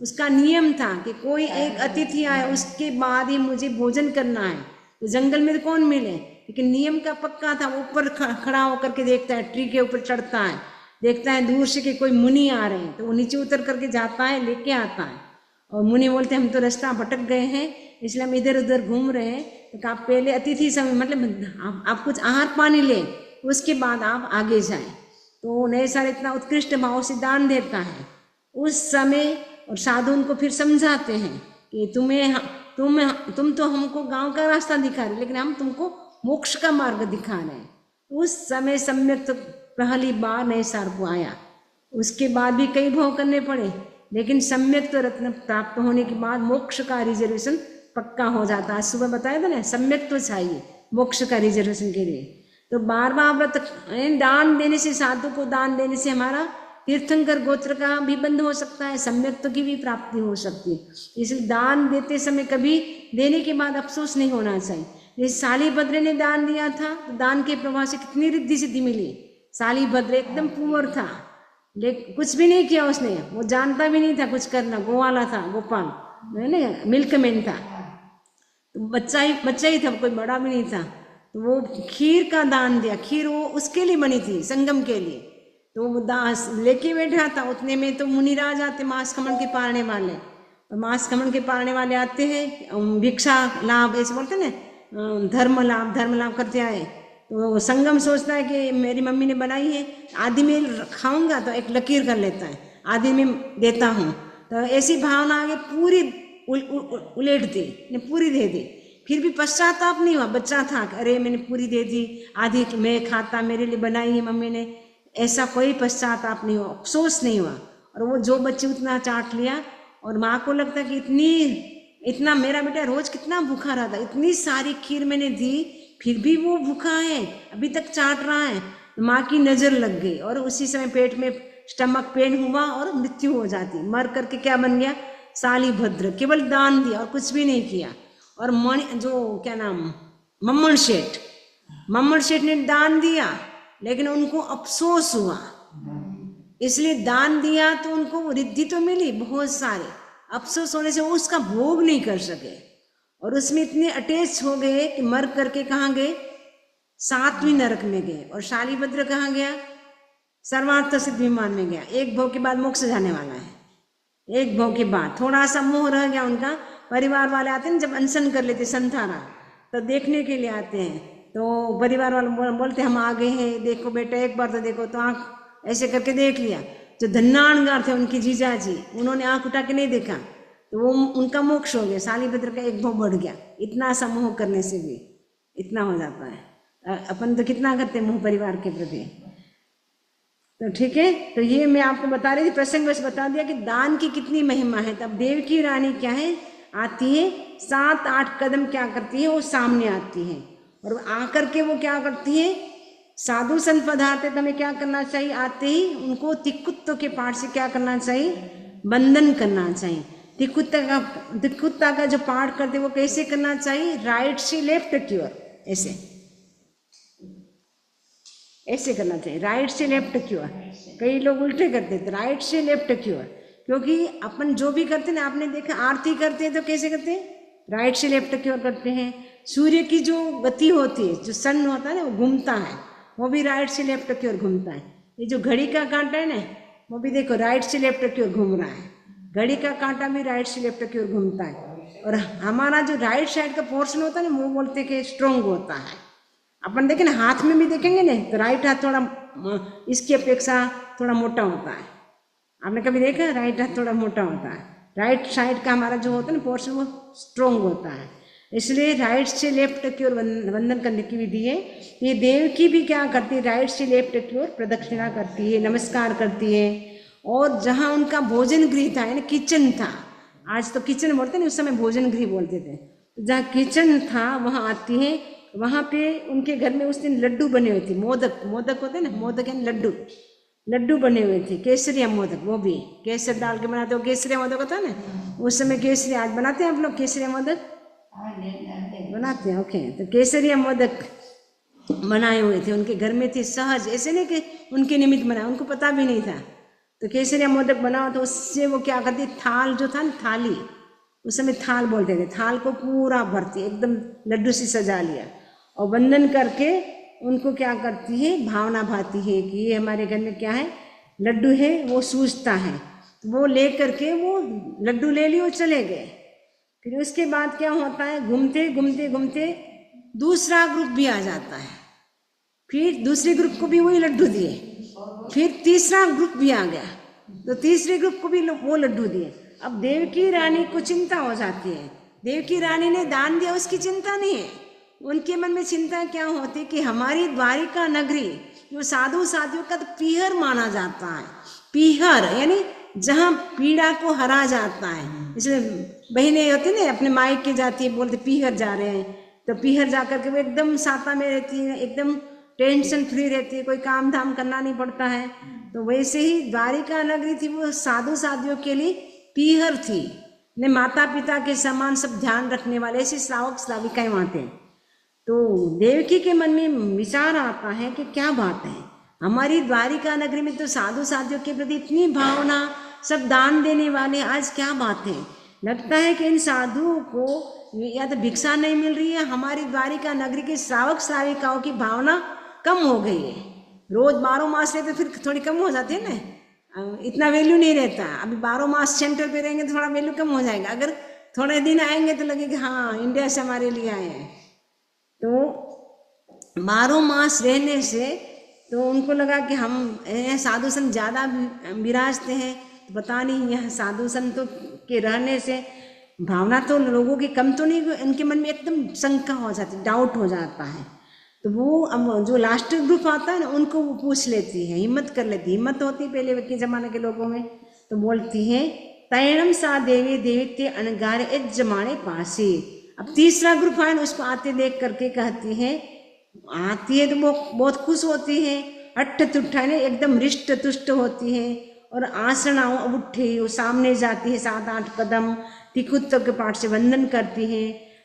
उसका नियम था कि कोई एक अतिथि आए उसके बाद ही मुझे भोजन करना है। तो जंगल में तो कौन मिले, लेकिन नियम का पक्का था। ऊपर खड़ा होकर के देखता है, ट्री के ऊपर चढ़ता है, देखता है दूर से कि कोई मुनि आ रहे हैं, तो वो नीचे उतर करके जाता है, लेके आता है। और मुनि बोलते हैं हम तो रास्ता भटक गए हैं, इसलिए हम इधर उधर घूम रहे हैं। तो आप पहले अतिथि समय मतलब आप कुछ आहार पानी लें, उसके बाद आप आगे जाएं। तो नैसार इतना उत्कृष्ट भाव से दान देता है उस समय, और साधु उनको फिर समझाते हैं कि तुम तो हमको गांव का रास्ता दिखा रहे, लेकिन हम तुमको मोक्ष का मार्ग दिखा रहे हैं। उस समय सम्यक तो पहली बार नैसार को आया, उसके बाद भी कई भाव करने पड़े, लेकिन सम्यक तो रत्न प्राप्त होने के बाद मोक्ष का रिजर्वेशन पक्का हो जाता है। सुबह बताया था ना, सम्यक तो चाहिए मोक्ष का रिजर्वेशन के लिए। तो 12वां व्रत दान देने से, साधु को दान देने से हमारा तीर्थंकर गोत्र का भी बंध हो सकता है, सम्यक्त्व की भी प्राप्ति हो सकती है। इसलिए दान देते समय कभी देने के बाद अफसोस नहीं होना चाहिए। जैसे सालीभद्र ने दान दिया था, तो दान के प्रभाव से कितनी रिद्धि सिद्धि मिली। सालीभद्र एकदम पुअर था, लेकिन कुछ भी नहीं किया उसने, वो जानता भी नहीं था कुछ करना, गोवाला था, गोपाल है ना, मिल्कमैन था, तो बच्चा ही था, कोई बड़ा भी नहीं था। तो वो खीर का दान दिया। खीर वो उसके लिए बनी थी, संगम के लिए, तो वो दास लेके बैठा था, उतने में तो मुनिराज आते, मांस खमण के पालने वाले, और मांस खमण के पालने वाले आते हैं, भिक्षा लाभ ऐसे बोलते ना, धर्म लाभ करते आए। तो संगम सोचता है कि मेरी मम्मी ने बनाई है, आधी में खाऊंगा तो एक लकीर कर लेता है, आधी में देता हूँ। तो ऐसी भावना आगे पूरी उलेट दी ने, पूरी दे दी। फिर भी पश्चाताप नहीं हुआ, बच्चा था, अरे मैंने पूरी दे दी, आधी मैं खाता, मेरे लिए बनाई है मम्मी ने, ऐसा कोई पश्चाताप नहीं हुआ, अफसोस नहीं हुआ। और वो जो बच्चे उतना चाट लिया, और माँ को लगता कि इतना मेरा बेटा रोज कितना भूखा रहा था, इतनी सारी खीर मैंने दी, फिर भी वो भूखा है, अभी तक चाट रहा है। माँ की नजर लग गई, और उसी समय पेट में स्टमक पेन हुआ और मृत्यु हो जाती। मर करके क्या बन गया, शालिभद्र, केवल दान दिया और कुछ भी नहीं किया। और जो क्या नाम, मम्मल सेठ ने दान दिया, लेकिन उनको अफसोस हुआ, इसलिए दान दिया तो उनको रिद्धि तो मिली बहुत सारे, अफसोस होने से वो उसका भोग नहीं कर सके, और उसमें इतने अटैच हो गए कि मर करके कहाँ गए, 7वीं नरक में गए। और शालिभद्र कहाँ गया, सर्वार्थ सिद्ध विमान में गया। एक भोग के बाद मोक्ष जाने वाला है, एक भोग के बाद थोड़ा सा मोह रह गया उनका। परिवार वाले आते हैं जब अनशन कर लेते संथारा, तो देखने के लिए आते हैं, तो परिवार वाले बोलते हम आ गए हैं, देखो बेटा एक बार तो देखो, तो आँख ऐसे करके देख लिया। जो धन्नाणगार थे उनके जीजा जी, उन्होंने आँख उठा के नहीं देखा, तो वो उनका मोक्ष हो गया। शालिभद्र का एक भोग बढ़ गया। इतना सा मोह करने से भी इतना हो जाता है। अपन तो कितना करते हैं मोह परिवार के प्रति। तो ठीक है, तो ये मैं आपको बता रही थी, प्रसंग बस बता दिया कि दान की कितनी महिमा है। तब देवकी रानी क्या है, आती है, 7-8 कदम क्या करती है, वो सामने आती है, और आकर के वो क्या करती है, साधु संत पधारते तो हमें क्या करना चाहिए, आते ही उनको तिक्कुत्तों के पाठ से क्या करना चाहिए, बंधन करना चाहिए। तिक्कुत्ता का जो पाठ करते वो कैसे करना चाहिए, राइट से लेफ्ट की ओर, ऐसे करना चाहिए, राइट से लेफ्ट की ओर। कई लोग उल्टे करते थे, राइट से लेफ्ट की ओर, क्योंकि अपन जो भी करते ना, आपने देखा आरती करते हैं तो कैसे करते हैं, राइट से लेफ्ट की ओर करते हैं। सूर्य की जो गति होती है, जो सन होता है ना, वो घूमता है, वो भी राइट से लेफ्ट की ओर घूमता है। ये जो घड़ी का कांटा है ना, वो भी देखो राइट से लेफ्ट की ओर घूम रहा है, घड़ी का कांटा भी राइट से लेफ्ट की ओर घूमता है। और हमारा जो राइट साइड का पोर्शन होता है ना, वो बोलते हैं कि स्ट्रोंग होता है। अपन देखें ना, हाथ में भी देखेंगे ना, तो राइट हाथ थोड़ा इसकी अपेक्षा थोड़ा मोटा होता है। आपने कभी देखा, राइट हाथ थोड़ा मोटा होता है, राइट साइड का हमारा जो होता है ना पोर्शन, वो स्ट्रोंग होता है। इसलिए राइट से लेफ्ट की ओर वंदन करने की विधि है। ये देवकी भी क्या करती है, राइट से लेफ्ट की ओर प्रदक्षिणा करती है, नमस्कार करती है। और जहाँ उनका भोजन गृह था, यानी किचन था, आज तो किचन बोलते नहीं, उस समय भोजन गृह बोलते थे, तो जहाँ किचन था वहाँ आती है। वहाँ पे उनके घर में उस दिन लड्डू बने हुए थे, मोदक होते ना, मोदक यानी लड्डू बने हुए थे, केसरिया मोदक, वो भी केसर डाल के बनाते हो, केसरिया मोदक होता है ना उस समय, केसरी आज बनाते हैं आप लोग, केसरिया मोदक बनाते हैं, ओके। तो केसरिया मोदक बनाए हुए थे, उनके घर में थे, सहज, ऐसे नहीं कि उनके निमित्त बनाया, उनको पता भी नहीं था। तो केसरिया मोदक बनाओ, तो उससे वो क्या करती, थाल जो था ना, थाली, उस समय थाल बोलते थे, थाल को पूरा भरती, एकदम लड्डू से सजा लिया, और वंदन करके उनको क्या करती है, भावना भाती है कि ये हमारे घर में क्या है, लड्डू है, वो सूझता है। तो वो ले करके वो लड्डू ले लिए और चले गए। फिर उसके बाद क्या होता है, घूमते घूमते घूमते दूसरा ग्रुप भी आ जाता है, फिर दूसरे ग्रुप को भी वही लड्डू दिए, फिर तीसरा ग्रुप भी आ गया, तो तीसरे ग्रुप को भी वो लड्डू दिए। अब देवकी रानी को चिंता हो जाती है, देवकी रानी ने दान दिया, उसकी चिंता नहीं है, उनके मन में चिंता क्या होती कि हमारी द्वारिका नगरी जो साधु साधियों का तो पीहर माना जाता है, पीहर यानी जहाँ पीड़ा को हरा जाता है। इसलिए बहनें होती ना, अपने मायके जाती है, बोलते पीहर जा रहे हैं, तो पीहर जा करके वो एकदम साता में रहती है, एकदम टेंशन फ्री रहती है, कोई काम धाम करना नहीं पड़ता है। तो वैसे ही द्वारिका नगरी थी, वो साधु साधियों के लिए पीहर थी, ने माता पिता के समान सब ध्यान रखने वाले ऐसे श्रावक श्राविकाएं वहाँ थे। तो देवकी के मन में विचार आता है कि क्या बात है, हमारी द्वारिका नगरी में तो साधु साधियों के प्रति इतनी भावना, सब दान देने वाले, आज क्या बात है, लगता है कि इन साधुओं को या तो भिक्षा नहीं मिल रही है, हमारी द्वारिका नगरी के श्रावक श्राविकाओं की भावना कम हो गई है। रोज 12 मास रहते फिर थोड़ी कम हो जाती है ना, इतना वैल्यू नहीं रहता। अभी 12 मास सेंटर पे रहेंगे तो थोड़ा वैल्यू कम हो जाएगा। अगर थोड़े दिन आएंगे तो लगेगा हाँ इंडिया से हमारे लिए आए हैं। तो 12 मास रहने से तो उनको लगा कि हम साधु संत ज़्यादा विराजते हैं, तो पता नहीं यह साधु संतों के रहने से भावना तो लोगों की कम तो नहीं, उनके मन में एकदम शंका हो जाती, डाउट हो जाता है। तो वो अब जो लास्ट ग्रुप आता है ना उनको वो पूछ लेती है, हिम्मत कर लेती है, हिम्मत होती पहले के ज़माने के लोगों में, तो बोलती है तैणम सा देवी देवित्य अनगार जमाने पासी। अब तीसरा ग्रुप है ना उसको आते देख करके कहती है, आती है तो वो बहुत खुश होती है, अट्ठ तुट्ठा ने एकदम रिष्ट तुष्ट होती है और आसन उठी, वो सामने जाती है 7-8 कदम, तिकुत्व के पाठ से वंदन करती है,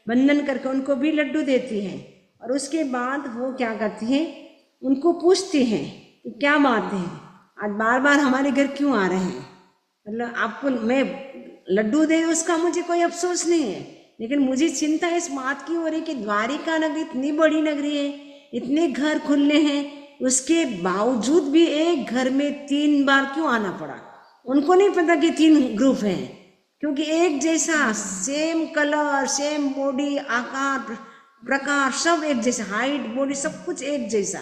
वंदन करके उनको भी लड्डू देती है। और उसके बाद वो क्या करती है, उनको पूछती है कि क्या बात है, आज बार बार हमारे घर क्यों आ रहे हैं, मतलब आपको मैं लड्डू दे उसका मुझे कोई अफसोस नहीं है, लेकिन मुझे चिंता इस बात की हो रही कि द्वारिका नगरी इतनी बड़ी नगरी है, इतने घर खुले हैं, उसके बावजूद भी एक घर में 3 बार क्यों आना पड़ा। उनको नहीं पता कि 3 ग्रुप हैं, क्योंकि एक जैसा सेम कलर, सेम बॉडी, आकार प्रकार सब एक जैसा, हाइट बॉडी सब कुछ एक जैसा,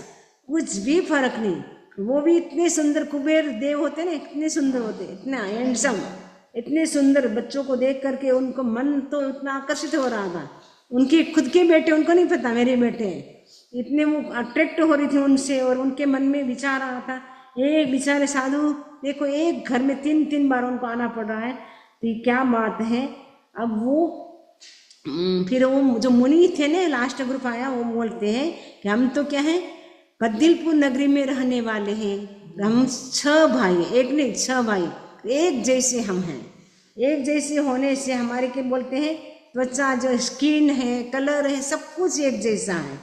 कुछ भी फर्क नहीं। वो भी इतने सुंदर, कुबेर देव होते ना इतने सुंदर होते, इतना हैंडसम, इतने सुंदर, बच्चों को देख करके उनको मन तो इतना आकर्षित हो रहा था। उनके खुद के बेटे, उनको नहीं पता मेरे बेटे हैं, इतने वो अट्रैक्ट हो रही थी उनसे, और उनके मन में विचार आ रहा था, एक बेचारे साधु देखो एक घर में 3-3 बार उनको आना पड़ रहा है, तो ये क्या बात है। अब वो फिर वो जो मुनि थे ना, लास्ट ग्रुप आया, वो बोलते हैं कि हम तो क्या है बद्दिलपुर नगरी में रहने वाले हैं, हम 6 भाई, एक नहीं 6 भाई, एक जैसे हम हैं, एक जैसे होने से हमारे के बोलते हैं त्वचा जो स्किन है, कलर है, सब कुछ एक जैसा है।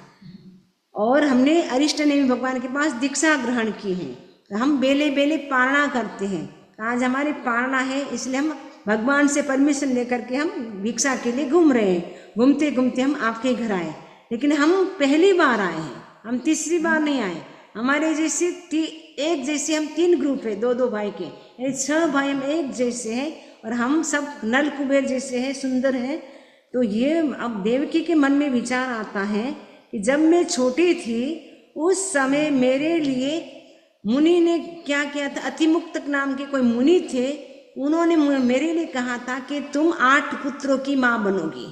और हमने अरिष्ट नेमि भगवान के पास दीक्षा ग्रहण की है, तो हम बेले बेले पारणा करते हैं, आज हमारी पारणा है, इसलिए हम भगवान से परमिशन लेकर के हम भिक्षा के लिए घूम रहे हैं। घूमते घूमते हम आपके घर आए, लेकिन हम पहली बार आए हैं, हम तीसरी बार नहीं आए। हमारे जैसे एक जैसे हम 3 ग्रुप है, 2-2 भाई के, 6 भाई हम एक जैसे हैं, और हम सब नल कुबेर जैसे हैं, सुंदर हैं। तो ये अब देवकी के मन में विचार आता है कि जब मैं छोटी थी उस समय मेरे लिए मुनि ने क्या किया था, अतिमुक्तक नाम के कोई मुनि थे, उन्होंने मेरे लिए कहा था कि तुम 8 पुत्रों की माँ बनोगी,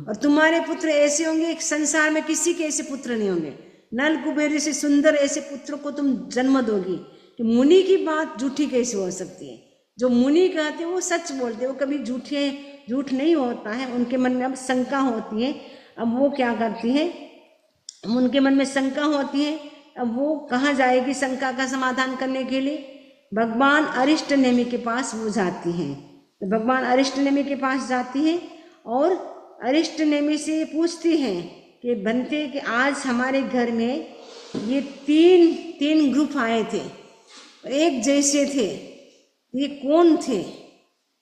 और तुम्हारे पुत्र ऐसे होंगे संसार में किसी के ऐसे पुत्र नहीं होंगे, नल कुबेर से सुंदर ऐसे पुत्रों को तुम जन्म दोगी। कि मुनि की बात झूठी कैसे हो सकती है, जो मुनि कहते हैं वो सच बोलते हैं, वो कभी झूठ नहीं होता है। उनके मन में अब शंका होती है, अब वो क्या करती है, उनके मन में शंका होती है, अब वो कहाँ जाएगी शंका का समाधान करने के लिए, भगवान अरिष्ट नेमि के पास वो जाती हैं। तो भगवान अरिष्ट नेमि के पास जाती है और अरिष्ट नेमि से पूछती हैं कि बनते कि आज हमारे घर में ये 3 ग्रुप आए थे, एक जैसे थे, ये कौन थे।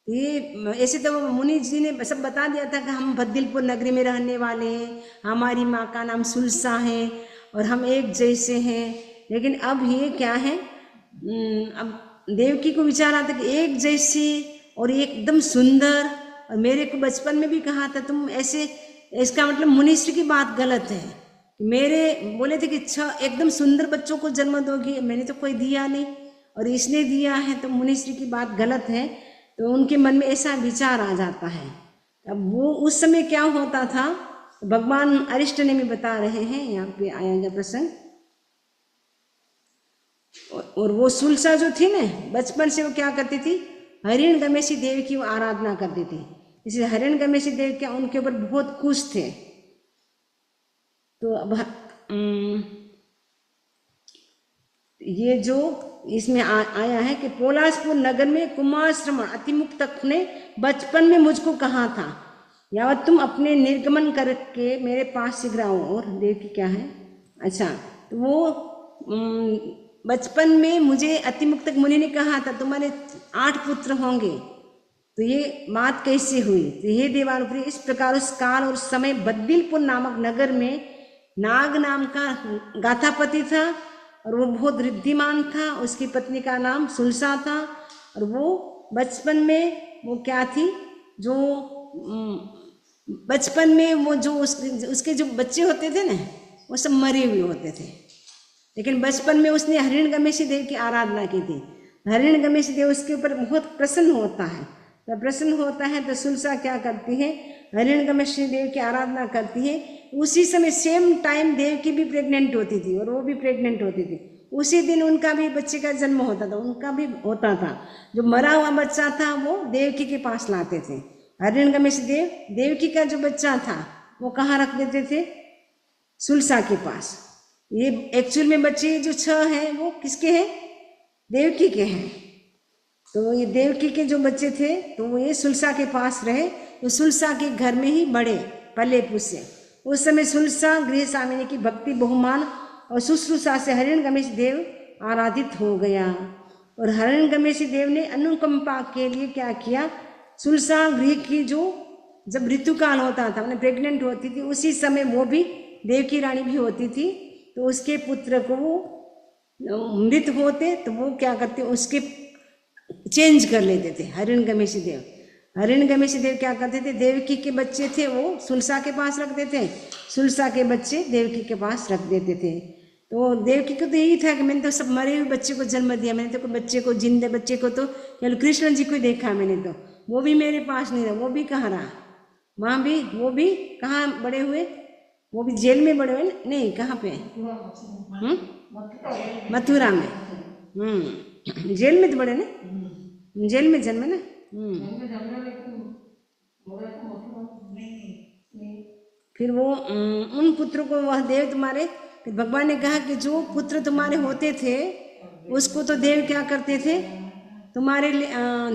ये ऐसे तो मुनि जी ने सब बता दिया था कि हम बद्दिलपुर नगरी में रहने वाले हैं, हमारी माँ का नाम सुलसा है और हम एक जैसे हैं। लेकिन अब ये क्या है, अब देवकी को विचार आता कि एक जैसी और एकदम सुंदर, और मेरे को बचपन में भी कहा था तुम ऐसे, इसका मतलब मुनिश्री की बात गलत है। मेरे बोले थे कि 6 एकदम सुंदर बच्चों को जन्म दोगी, मैंने तो कोई दिया नहीं और इसने दिया है, तो मुनिश्री की बात गलत है। तो उनके मन में ऐसा विचार आ जाता है। अब वो उस समय क्या होता था, भगवान अरिष्ट नेमि बता रहे हैं, यहाँ पे आएगा प्रसंग। और वो सुलसा जो थी ना, बचपन से वो क्या करती थी, हिरण्यगमेशी देवी की वो आराधना करती थी, इसलिए हिरण्यगमेशी देवी क्या उनके ऊपर बहुत खुश थे। तो अब ये जो इसमें आया है कि पोलासपुर नगर में कुमार श्रवण अतिमुक्तक ने बचपन में मुझको कहा था, यावत तुम अपने निर्गमन करके मेरे पास शीघ्र आओ। और देखिए क्या है, अच्छा, तो वो बचपन में मुझे अतिमुक्तक मुनि ने कहा था तुम्हारे 8 पुत्र होंगे। तो ये बात कैसे हुई, तो ये देवानुप्रिय इस प्रकार उस काल और समय बद्दिलपुर नामक नगर में नाग नाम का गाथापति था, और वो बहुत रिद्धिमान था। उसकी पत्नी का नाम सुलसा था। और वो बचपन में वो क्या थी, जो बचपन में वो जो उसके जो बच्चे होते थे ना, वो सब मरे हुए होते थे। लेकिन बचपन में उसने हिरण्यगमेशी देव की आराधना की थी। हिरण्यगमेशी देव उसके ऊपर बहुत प्रसन्न होता है। जब प्रसन्न होता है तो सुलसा क्या करती है, हिरण्यगमेशी देव की आराधना करती है। उसी समय सेम टाइम देवकी भी प्रेग्नेंट होती थी और वो भी प्रेग्नेंट होती थी। उसी दिन उनका भी बच्चे का जन्म होता था, उनका भी होता था। जो मरा हुआ बच्चा था वो देवकी के पास लाते थे। हिरण्यगमेशी देव देवकी का जो बच्चा था वो कहाँ रख देते थे, सुलसा के पास। ये एक्चुअल में बच्चे जो 6 हैं वो किसके हैं, देवकी के हैं। तो ये देवकी के जो बच्चे थे तो वो ये सुलसा के पास रहे। तो सुलसा के घर में ही बड़े पले पुसे। उस समय सुलसा गृह स्वामिनी की भक्ति बहुमान और शुश्रूषा से हिरण्यगमेशी देव आराधित हो गया। और हिरण्यगमेशी देव ने अनुकंपा के लिए क्या किया, सुलसा गृह की जो जब ऋतुकाल होता था, मैंने प्रेग्नेंट होती थी, उसी समय वो भी देवकी रानी भी होती थी। तो उसके पुत्र को वो मृत होते तो वो क्या करते, उसके चेंज कर लेते थे हिरण्यगमेशी देव। हिरण्यगमेशी देव क्या करते थे, देवकी के बच्चे थे वो सुलसा के पास रख देते, सुलसा के बच्चे देवकी के पास रख देते थे। तो देवकी को तो यही था कि मैंने तो सब मरे हुए बच्चे को जन्म दिया, मैंने तो कोई बच्चे को, जिंदे बच्चे को तो केवल कृष्ण जी को ही देखा मैंने, तो वो भी मेरे पास नहीं रहा, वो भी कहाँ रहा, वहाँ भी वो भी कहाँ बड़े हुए, वो भी जेल में बड़े हुए नहीं, कहाँ पे, मथुरा में। जेल में तो बड़े ना, जेल में जन्मे ना। फिर वो उन पुत्रों को वह देव तुम्हारे, फिर भगवान ने कहा कि जो पुत्र तुम्हारे होते थे उसको तो देव क्या करते थे, तुम्हारे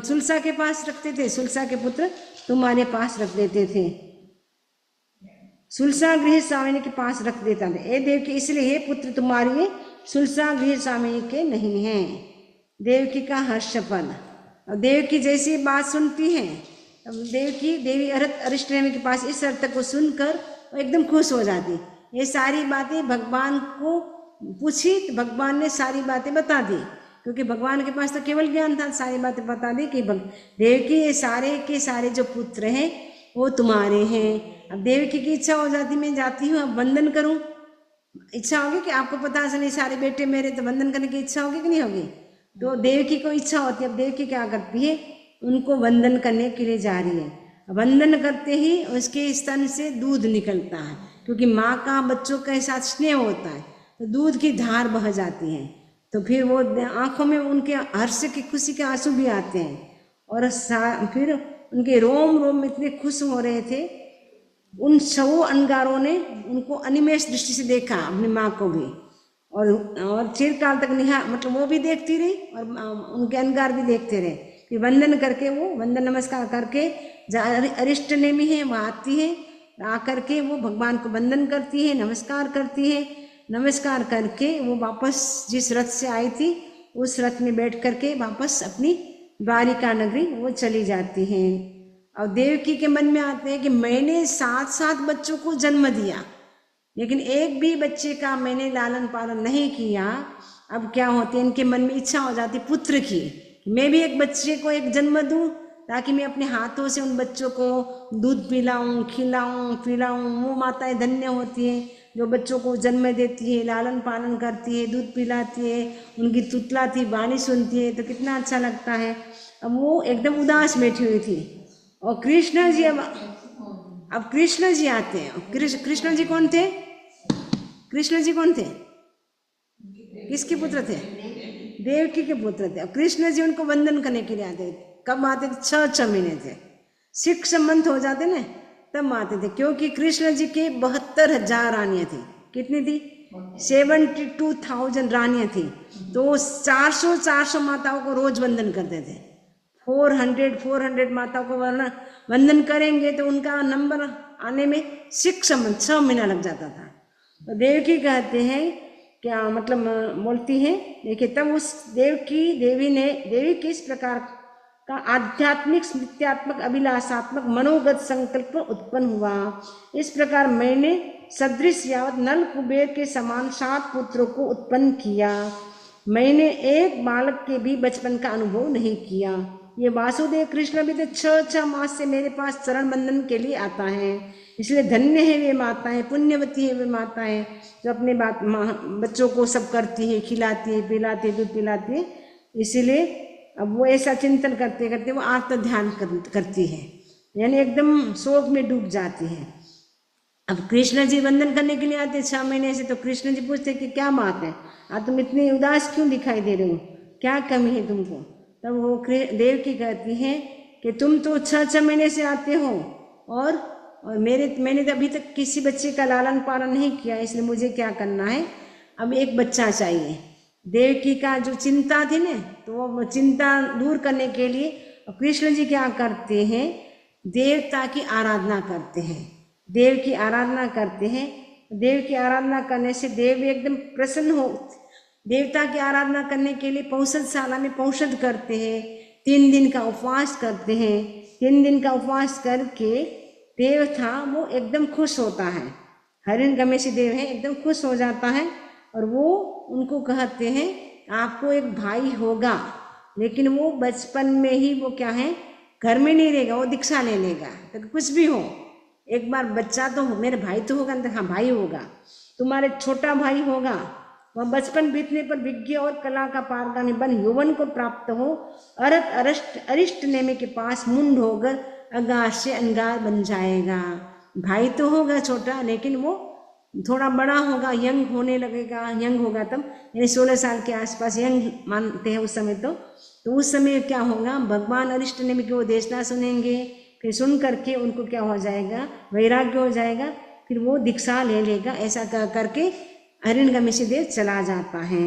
सुलसा के पास रखते थे, सुलसा के पुत्र तुम्हारे पास रख देते थे, सुलसा गृह स्वामिनी के पास रख देता था। ए देव की इसलिए हे पुत्र तुम्हारे सुलसा गृह स्वामिनी के नहीं है। देवकी का हर्षपन। और देवकी जैसी बात सुनती है, अब देवकी देवी अरिष्टनेमी के पास इस अर्थ को सुनकर वो एकदम खुश हो जाती। ये सारी बातें भगवान को पूछी तो भगवान ने सारी बातें बता दी, क्योंकि भगवान के पास तो केवल ज्ञान था, सारी बातें बता दी कि देवकी ये सारे के सारे जो पुत्र हैं वो तुम्हारे हैं। अब देवकी की इच्छा हो जाती, मैं जाती हूँ अब वंदन करूँ, इच्छा होगी कि आपको पता चले सारे बेटे मेरे, तो वंदन करने की इच्छा होगी कि नहीं होगी, तो देवकी को इच्छा होती है। अब देवकी क्या करती है, उनको वंदन करने के लिए जा रही है। वंदन करते ही उसके स्तन से दूध निकलता है, क्योंकि माँ का बच्चों के साथ स्नेह होता है, तो दूध की धार बह जाती है। तो फिर वो आंखों में उनके हर्ष की खुशी के आंसू भी आते हैं, और फिर उनके रोम रोम इतने खुश हो रहे थे। उन 100 अंगारों ने उनको अनिमेष दृष्टि से देखा, अपनी माँ को भी, और चिरकाल तक मतलब वो भी देखती रही और उनके अंगार भी देखते रहे। फिर वंदन करके वो वंदन नमस्कार करके अरिष्ट नेमी है वह आती है, आकर के वो भगवान को वंदन करती है, नमस्कार करती है। नमस्कार करके वो वापस जिस रथ से आई थी उस रथ में बैठ करके वापस अपनी द्वारिका नगरी वो चली जाती हैं। और देवकी के मन में आते हैं कि मैंने 7 बच्चों को जन्म दिया, लेकिन एक भी बच्चे का मैंने लालन पालन नहीं किया। अब क्या होते हैं, इनके मन में इच्छा हो जाती पुत्र की, मैं भी एक बच्चे को एक जन्म दूं, ताकि मैं अपने हाथों से उन बच्चों को दूध पिलाऊं, खिलाऊं, पिलाऊं। वो माताएं धन्य होती हैं जो बच्चों को जन्म देती है, लालन पालन करती है, दूध पिलाती है, उनकी तुतलाती वाणी सुनती है, तो कितना अच्छा लगता है। अब वो एकदम उदास बैठी हुई थी, और कृष्ण जी अब कृष्ण जी आते हैं। कृष्ण जी कौन थे, कृष्ण जी कौन थे, किसके पुत्र थे, देवकी के पुत्र थे। कृष्ण जी उनको वंदन करने के लिए आते थे। कब आते थे, 6 महीने थे, 6 मंथ हो जाते ना तब आते थे, क्योंकि कृष्ण जी के 72,000 रानियां थी। कितनी थी, 72,000 रानियां थी। तो 400 माताओं को रोज वंदन करते थे। 400 माताओं को वंदन करेंगे तो उनका नंबर आने में 6 महीना लग जाता था। तो देवकी कहते हैं, क्या मतलब बोलती है, देखिए तब उस देवी के इस प्रकार का आध्यात्मिक स्मृत्यात्मक अभिलाषात्मक मनोगत संकल्प उत्पन्न हुआ। इस प्रकार मैंने सदृश यावत नल कुबेर के समान 7 पुत्रों को उत्पन्न किया। मैंने एक बालक के भी बचपन का अनुभव नहीं किया। ये वासुदेव कृष्ण भी तो 6 मास से मेरे पास चरण बंदन के लिए आता है। इसलिए धन्य है वे माताएं, पुण्यवती है वे माताएं जो अपने बच्चों को सब करती है, खिलाती है, पिलाती है, दूध पिलाती है। इसीलिए अब वो ऐसा चिंतन करते करते वो आत्म ध्यान करती है, यानी एकदम शोक में डूब जाती है। अब कृष्ण जी वंदन करने के लिए आते 6 महीने से, तो कृष्ण जी पूछते कि क्या बात है, आज तुम इतने उदास क्यों दिखाई दे रहे हो, क्या कमी है तुमको। तब वो देवकी कहती है कि तुम तो 6 महीने से आते हो और मैंने तो अभी तक किसी बच्चे का लालन पालन नहीं किया, इसलिए मुझे क्या करना है, अब एक बच्चा चाहिए। देवकी का जो चिंता थी ना, तो वो चिंता दूर करने के लिए कृष्ण जी क्या करते हैं, देवता की आराधना करते हैं, देव की आराधना करते हैं। देव की आराधना करने से देव एकदम प्रसन्न हो। देवता की आराधना करने के लिए पौषदशाला में पौषद करते हैं, 3 दिन का उपवास करते हैं। 3 दिन का उपवास करके देव था वो एकदम खुश होता है, हिरण्यकशिपु देव है, एकदम खुश हो जाता है। और वो उनको कहते हैं आपको एक भाई होगा, लेकिन वो बचपन में ही वो क्या है, घर में नहीं रहेगा, वो दीक्षा ले लेगा। तो कुछ भी हो, एक बार बच्चा तो मेरे भाई तो होगा, तो हाँ भाई होगा, तुम्हारे छोटा भाई होगा। वह बचपन बीतने पर विज्ञ और कला का पारगामी बन यौवन को प्राप्त हो, अरिष्ट नेमी के पास मुंड होकर अगार से अनगार बन जाएगा। भाई तो होगा छोटा, लेकिन वो थोड़ा बड़ा होगा, यंग होने लगेगा, यंग होगा तब, यानी 16 साल के आसपास यंग मानते हैं उस समय। तो उस समय क्या होगा, भगवान अरिष्ट नेमी की वो देशना सुनेंगे, फिर सुन करके उनको क्या हो जाएगा, वैराग्य हो जाएगा, फिर वो दीक्षा ले लेगा। ऐसा करके हिरण्यकशिपु देव चला जाता है।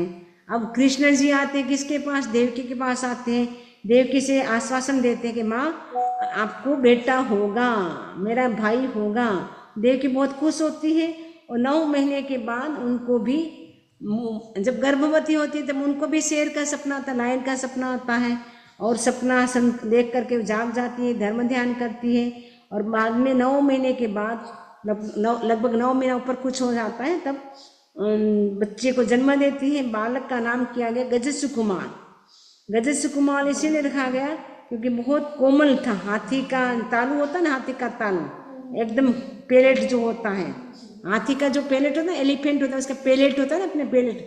अब कृष्ण जी आते किसके पास, देवकी के पास आते हैं। देवकी से आश्वासन देते हैं कि माँ आपको बेटा होगा, मेरा भाई होगा। देवकी बहुत खुश होती है और 9 महीने के बाद उनको भी, जब गर्भवती होती है तब उनको भी शेर का सपना आता, लायन का सपना आता है, और सपना देख करके जाग जाती है, धर्म ध्यान करती है। और बाद में 9 महीने के बाद, लगभग 9 महीना ऊपर कुछ हो जाता है, तब बच्चे को जन्म देती है। बालक का नाम किया गया गजस्सु कुमार। गजस्सु कुमार इसीलिए रखा गया क्योंकि बहुत कोमल था। हाथी का तालू होता है ना, हाथी का तालू एकदम पेलेट जो होता है, हाथी का जो पेलेट होता है, एलिफेंट होता है, उसका पेलेट होता है ना, अपने पेलेट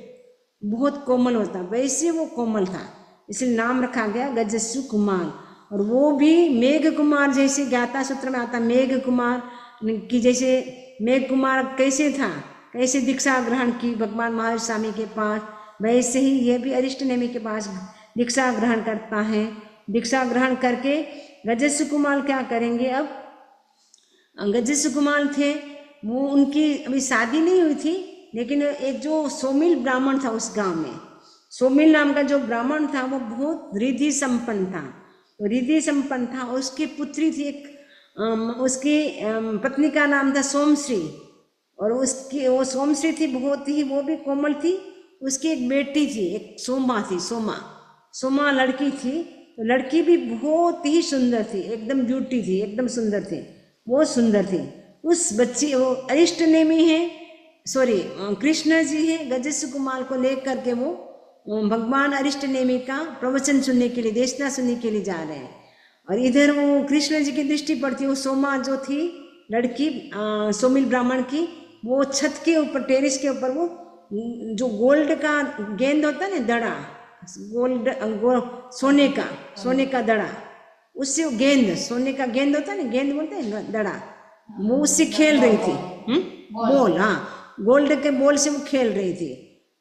बहुत कोमल होता है, वैसे वो कोमल था, इसलिए नाम रखा गया गजस्सु कुमार। और वो भी मेघ कुमार, जैसे ज्ञाता सूत्र में आता मेघ कुमार की, जैसे मेघ कुमार कैसे था, कैसे दीक्षा ग्रहण की भगवान महावीर स्वामी के पास, वैसे ही ये भी अरिष्ट नेमी के पास दीक्षा ग्रहण करता है। दीक्षा ग्रहण करके गजस्सु कुमार क्या करेंगे, अब गजस्सु कुमार थे वो, उनकी अभी शादी नहीं हुई थी, लेकिन एक जो सोमिल ब्राह्मण था उस गांव में, सोमिल नाम का जो ब्राह्मण था वो बहुत रिद्धि संपन्न था। तो रिद्धि संपन्न था, उसकी पुत्री थी एक, उसकी पत्नी का नाम था सोमश्री, और उसकी वो सोमश्री थी बहुत ही, वो भी कोमल थी। उसकी एक बेटी थी, एक सोमा थी, सोमा लड़की थी। तो लड़की भी बहुत ही सुंदर थी, एकदम ब्यूटी थी, एकदम सुंदर थी, बहुत सुंदर थी। उस बच्ची, वो अरिष्ट नेमी है, सॉरी कृष्ण जी है, गजस्सु कुमार को लेकर के वो भगवान अरिष्ट नेमी का प्रवचन सुनने के लिए, देशना सुनने के लिए जा रहे हैं। और इधर वो कृष्ण जी की दृष्टि पड़ती है, वो सोमा जो थी लड़की सोमिल ब्राह्मण की, वो छत के ऊपर, टेरिस के ऊपर, वो जो गोल्ड का गेंद होता है ना, दड़ा, सोने का दड़ा, उससे वो गेंद, सोने का गेंद होता है ना, गेंद बोलते हैं दड़ा, वो उससे खेल रही थी, बॉल, हाँ गोल्ड के बॉल से वो खेल रही थी।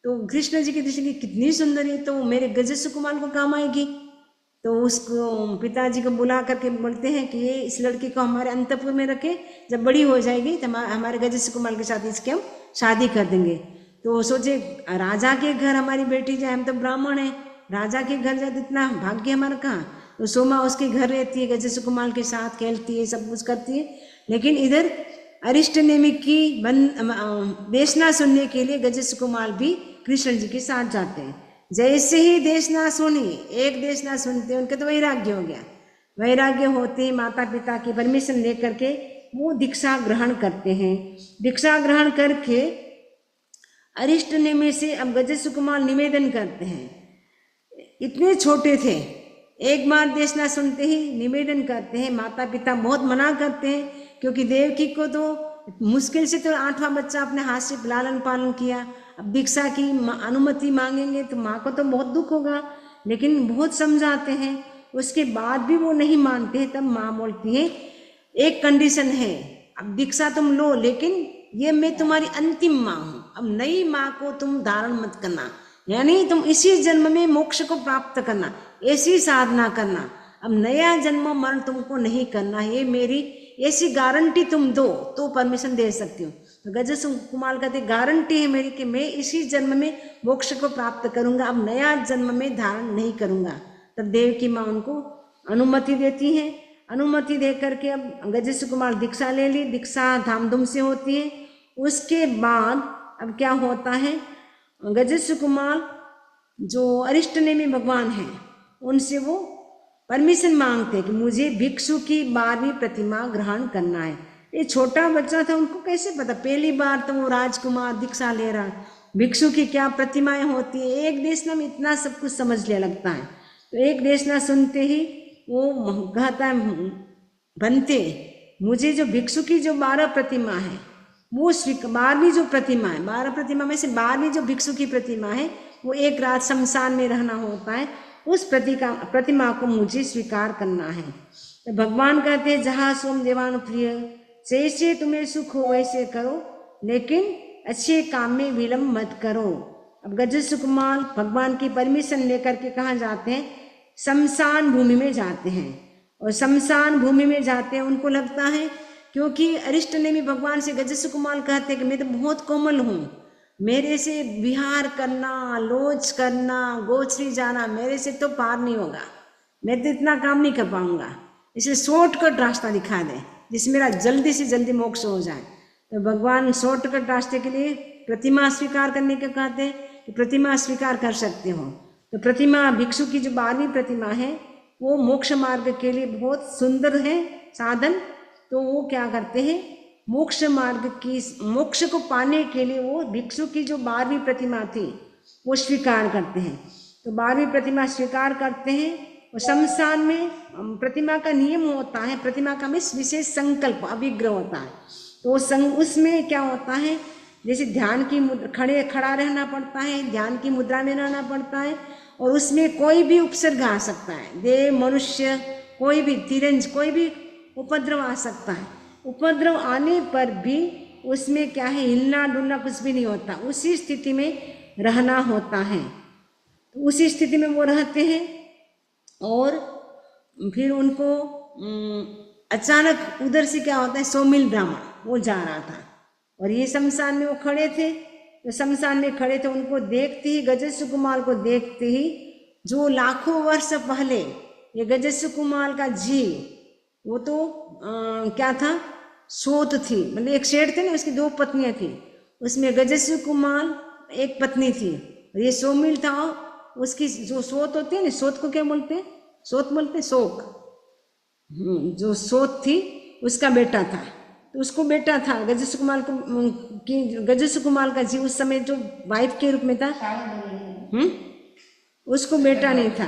तो कृष्ण जी की दृष्टि की कितनी सुंदर है, तो मेरे गजस्सु कुमार को काम आएगी। तो उसको पिताजी को बुला करके बोलते हैं कि ये इस लड़की को हमारे अंतपुर में रखे, जब बड़ी हो जाएगी तो हमारे गजस्सु कुमार के साथ इसके हम शादी कर देंगे। तो सोचे राजा के घर हमारी बेटी जाए, हम तो ब्राह्मण हैं, राजा के घर जाए, इतना भाग्य हमारा कहाँ। तो सोमा उसके घर रहती है, गजस्सु कुमार के साथ खेलती है, सब कुछ करती है। लेकिन इधर अरिष्ट नेमी की देशना सुनने के लिए गजस्सु कुमार भी कृष्ण जी के साथ जाते हैं। जैसे ही देशना सुनी, एक देशना सुनते उनके तो वैराग्य हो गया। वैराग्य होते माता पिता की परमिशन लेकर के वो दीक्षा ग्रहण करते हैं। दीक्षा ग्रहण करके अरिष्ट नेमि से अब गजेश्वर कुमार निवेदन करते हैं। इतने छोटे थे, एक बार देशना सुनते ही निवेदन करते हैं। माता पिता बहुत मना करते हैं, क्योंकि देवकी को तो मुश्किल से तो 8वां बच्चा अपने हाथ से लालन पालन किया। अब दीक्षा की अनुमति मांगेंगे तो माँ को तो बहुत दुख होगा, लेकिन बहुत समझाते हैं, उसके बाद भी वो नहीं मानते हैं। तब माँ बोलती है एक कंडीशन है, अब दीक्षा तुम लो, लेकिन ये मैं तुम्हारी अंतिम माँ हूँ, अब नई माँ को तुम धारण मत करना, यानी तुम इसी जन्म में मोक्ष को प्राप्त करना, ऐसी साधना करना, अब नया जन्म मरण तुमको नहीं करना, ये मेरी ऐसी गारंटी तुम दो तो परमिशन दे सकती हूँ। तो गजेश्वर कुमार कहते गारंटी है मेरी कि मैं इसी जन्म में मोक्ष को प्राप्त करूंगा, अब नया जन्म में धारण नहीं करूंगा। तब देव की माँ उनको अनुमति देती है। अनुमति दे करके अब गजेश्वर कुमार दीक्षा ले ली। दीक्षा धामधूम से होती है। उसके बाद अब क्या होता है, गजेश्वर कुमार जो अरिष्ट नेमि भगवान हैं उनसे वो परमिशन मांगते हैं कि मुझे भिक्षु की 12वीं प्रतिमा ग्रहण करना है। ये छोटा बच्चा था, उनको कैसे पता, पहली बार तो वो राजकुमार दीक्षा ले रहा है, भिक्षु की क्या प्रतिमाएं होती है। एक देशना में इतना सब कुछ समझ ले लगता है। तो एक देशना सुनते ही वो कहता है बनते, मुझे जो भिक्षु की जो 12 प्रतिमा है वो 12वीं जो प्रतिमा है, 12 प्रतिमा में से 12वीं जो भिक्षु की प्रतिमा है वो एक रात शमशान में रहना होता है, उस प्रतिमा को मुझे स्वीकार करना है। तो भगवान कहते हैं जहाँ सोम देवान प्रिय, जैसे तुम्हें सुख हो वैसे करो, लेकिन अच्छे काम में विलम्ब मत करो। अब गजेश्वर कुमार भगवान की परमिशन लेकर के कहाँ जाते हैं, शमशान भूमि में जाते हैं। और शमशान भूमि में जाते हैं, उनको लगता है, क्योंकि अरिष्ट नेमि भगवान से गजेश्वर कुमार कहते हैं कि मैं तो बहुत कोमल हूँ, मेरे से विहार करना, लोच करना, गोचरी जाना मेरे से तो पार नहीं होगा, मैं तो इतना काम नहीं कर पाऊंगा, इसलिए शॉर्टकट रास्ता दिखा दे जिसमें मेरा जल्दी से जल्दी मोक्ष हो जाए। तो भगवान शॉर्टकट रास्ते के लिए प्रतिमा स्वीकार करने के कहते हैं कि प्रतिमा स्वीकार कर सकते हो। तो प्रतिमा भिक्षु की जो 12वीं प्रतिमा है वो मोक्ष मार्ग के लिए बहुत सुंदर है साधन। तो वो क्या करते हैं, मोक्ष मार्ग की मोक्ष को पाने के लिए वो भिक्षु की जो 12वीं प्रतिमा थी वो स्वीकार करते हैं। तो 12वीं प्रतिमा स्वीकार करते हैं और शमशान में प्रतिमा का नियम होता है, प्रतिमा का में विशेष संकल्प अभिग्रह होता है। तो उसमें क्या होता है, जैसे ध्यान की खड़ा रहना पड़ता है, ध्यान की मुद्रा में रहना पड़ता है, और उसमें कोई भी उपसर्ग आ सकता है, देव मनुष्य कोई भी तिरंज कोई भी उपद्रव आ सकता है। उपद्रव आने पर भी उसमें क्या है, हिलना डुलना कुछ भी नहीं होता, उसी स्थिति में रहना होता है। तो उसी स्थिति में वो रहते हैं। और फिर उनको अचानक उधर से क्या होता है, सौमिल ब्राह्मण वो जा रहा था और ये शमशान में वो खड़े थे। तो शमशान में खड़े थे, उनको देखते ही, गजेश्वर कुमार को देखते ही, जो लाखों वर्ष पहले ये गजेश्वर कुमार का जीव वो तो क्या था, सोत थी, मतलब एक शेर थे ना, उसकी 2 पत्नियां थी, उसमें गजेश्वर कुमार एक पत्नी थी और ये सौमिल था, उसकी जो सोत होती है ना, सोत को क्या बोलते हैं, सोत बोलते हैं, शोक, जो सोत थी उसका बेटा था। तो उसको बेटा था गजेश्वर कुमार को कि गजेश्वर कुमार का जीव उस समय जो वाइफ के रूप में था, उसको बेटा नहीं था।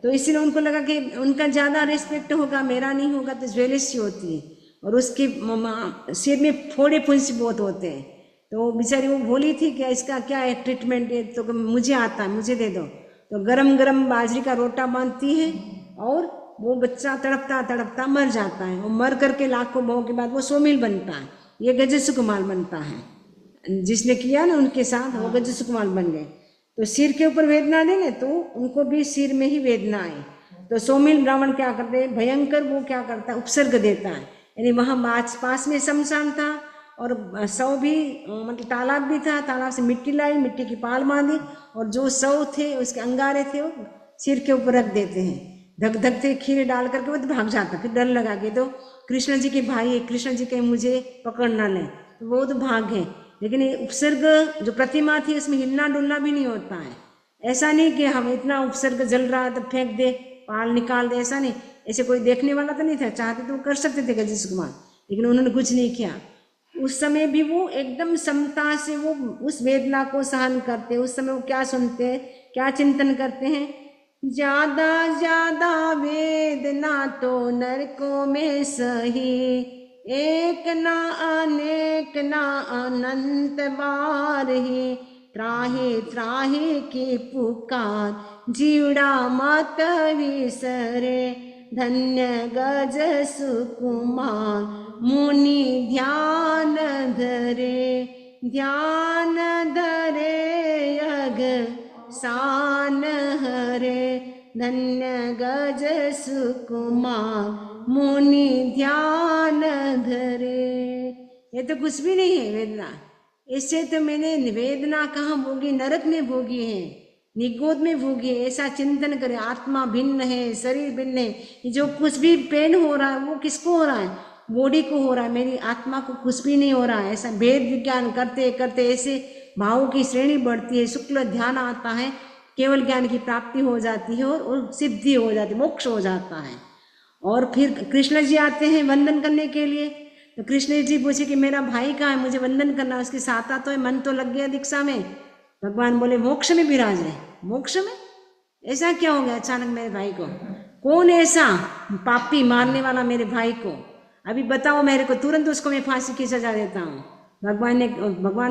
तो इसीलिए उनको लगा कि उनका ज़्यादा रिस्पेक्ट होगा, मेरा नहीं होगा, तो ज्वेलसी होती है और उसके सिर में फोड़े फुंसी बहुत होते हैं। तो बेचारी वो बोली थी कि इसका क्या है ट्रीटमेंट है, तो मुझे आता है, मुझे दे दो। तो गरम गरम बाजरी का रोटा बांधती है और वो बच्चा तड़पता तड़पता मर जाता है, और मर करके लाखों बहु के बाद वो सौमिल बनता है, ये गजेश्वर कुमार बनता है। जिसने किया ना उनके साथ, वो गजेश्वर कुमार बन गए। तो सिर के ऊपर वेदना देंगे तो उनको भी सिर में ही वेदना आई। तो सौमिल ब्राह्मण क्या करते हैं, भयंकर वो क्या करता है, उपसर्ग देता है, यानी वहाँ पास में शमशान था और सौ भी मतलब तालाब भी था, तालाब से मिट्टी लाई, मिट्टी की पाल बांधी और जो सौ थे उसके अंगारे थे वो सिर के ऊपर रख देते हैं, धक धक से खीर डाल करके वो तो भाग जाता। फिर डर लगा के तो कृष्ण जी के भाई है, कृष्ण जी के मुझे पकड़ ना लें, तो वो तो भाग गए। लेकिन ये उपसर्ग जो प्रतिमा थी उसमें हिलना डुलना भी नहीं होता है। ऐसा नहीं कि हम इतना उपसर्ग जल रहा है तो फेंक दे, पाल निकाल दे, ऐसा नहीं। ऐसे कोई देखने वाला तो नहीं था, चाहते तो कर सकते थे गजेश्वर कुमार, लेकिन उन्होंने कुछ नहीं किया। उस समय भी वो एकदम समता से वो उस वेदना को सहन करते। उस समय वो क्या सुनते हैं, क्या चिंतन करते हैं, ज्यादा ज्यादा वेदना तो नरकों में सही, एक ना अनेक ना अनंत बार ही, त्राहि त्राहि की पुकार जीवड़ा मत विसरे, धन्य गज सुकुमार मुनि ध्यान धरे, ध्यान धरे अग सान हरे, धन्य गज सुकुमार मुनि ध्यान धरे। ये तो कुछ भी नहीं है वेदना। इससे तो मैंने वेदना कहाँ भोगी, नरक में भोगी है, निगोद में भोगी है। ऐसा चिंतन करे, आत्मा भिन्न है, शरीर भिन्न है। ये जो कुछ भी पेन हो रहा है वो किसको हो रहा है, बॉडी को हो रहा है, मेरी आत्मा को कुछ भी नहीं हो रहा है। ऐसा भेद विज्ञान करते करते ऐसे भावों की श्रेणी बढ़ती है, शुक्ल ध्यान आता है, केवल ज्ञान की प्राप्ति हो जाती है और सिद्धि हो जाती है, मोक्ष हो जाता है। और फिर कृष्ण जी आते हैं वंदन करने के लिए। तो कृष्ण जी पूछे कि मेरा भाई कहाँ है, मुझे वंदन करना। उसकी साता तो है, मन तो लग गया दीक्षा में। भगवान बोले मोक्ष में विराज है। मोक्ष में ऐसा क्या हो गया अचानक मेरे भाई को? कौन ऐसा पापी मारने वाला मेरे भाई को? अभी बताओ मेरे को, तुरंत उसको मैं फांसी की सजा देता हूँ। भगवान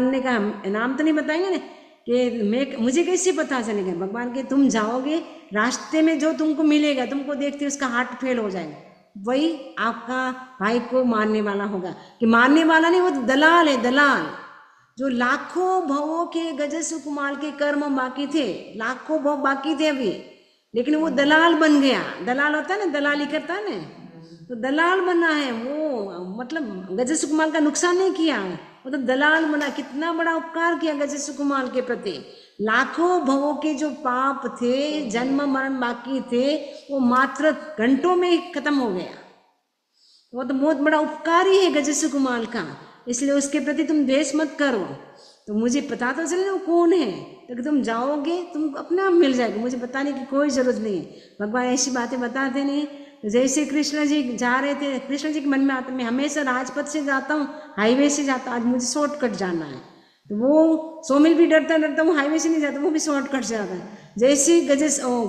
ने कहा नाम तो नहीं बताएंगे ना कि मुझे कैसे पता चलेगा? भगवान के तुम जाओगे, रास्ते में जो तुमको मिलेगा, तुमको देखते उसका हार्ट फेल हो जाएगा, वही आपका भाई को मारने वाला होगा। कि मारने वाला नहीं, वो दलाल है, दलाल। जो लाखों भवों के गजस्व कुमार के कर्म बाकी थे, लाखों भव बाकी थे अभी, लेकिन वो दलाल बन गया। दलाल होता है ना, दलाली करता है ना, तो दलाल बना है वो। मतलब गजस्व कुमार का नुकसान नहीं किया, वो तो दलाल बना। कितना बड़ा उपकार किया गजस्व कुमार के प्रति। लाखों भवों के जो पाप थे, जन्म मरण बाकी थे, वो मात्र घंटों में ही खत्म हो गया। वो तो बहुत बड़ा उपकार ही है गजस्व कुमार का, इसलिए उसके प्रति तुम द्वेष मत करो। तो मुझे पता तो चले वो कौन है, तो तुम जाओगे तुम अपने आप मिल जाएगा, मुझे बताने की कोई जरूरत नहीं है। भगवान ऐसी बातें बताते नहीं। तो जैसे कृष्ण जी जा रहे थे, कृष्ण जी के मन में आता मैं हमेशा राजपथ से जाता हूँ, हाईवे से जाता, आज मुझे शॉर्टकट जाना है। तो वो सोमिल भी डरता डरता वो हाईवे से नहीं जाता, वो भी शॉर्टकट से जाता है। जैसे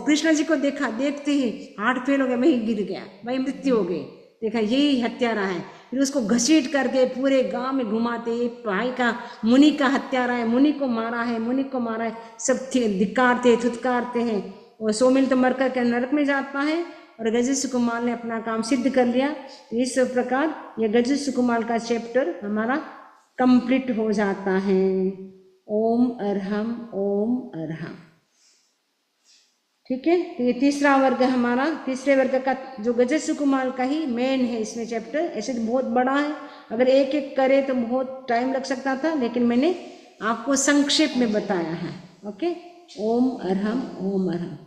कृष्ण जी को देखा, देखते ही हार्ट फेल हो गया, वहीं गिर गया, वहीं मृत्यु हो गई। देखा यही हत्यारा है। फिर उसको घसीट करके पूरे गांव में घुमाते, भाई का मुनि का हत्यारा है, मुनि को मारा है, मुनि को मारा है, सब धिक्कारते थुतकारते हैं। और सोमिल तो मरकर के नरक में जाता है और गजस्व कुमार ने अपना काम सिद्ध कर लिया। तो इस प्रकार यह गजस्व कुमार का चैप्टर हमारा कंप्लीट हो जाता है। ओम अरहम ओम अरहम। ठीक है, तो ये तीसरा वर्ग हमारा, तीसरे वर्ग का जो गजस्व कुमार का ही मेन है इसमें चैप्टर। ऐसे तो बहुत बड़ा है, अगर एक एक करे तो बहुत टाइम लग सकता था, लेकिन मैंने आपको संक्षेप में बताया है। ओके, ओम अरहम ओम अरहम।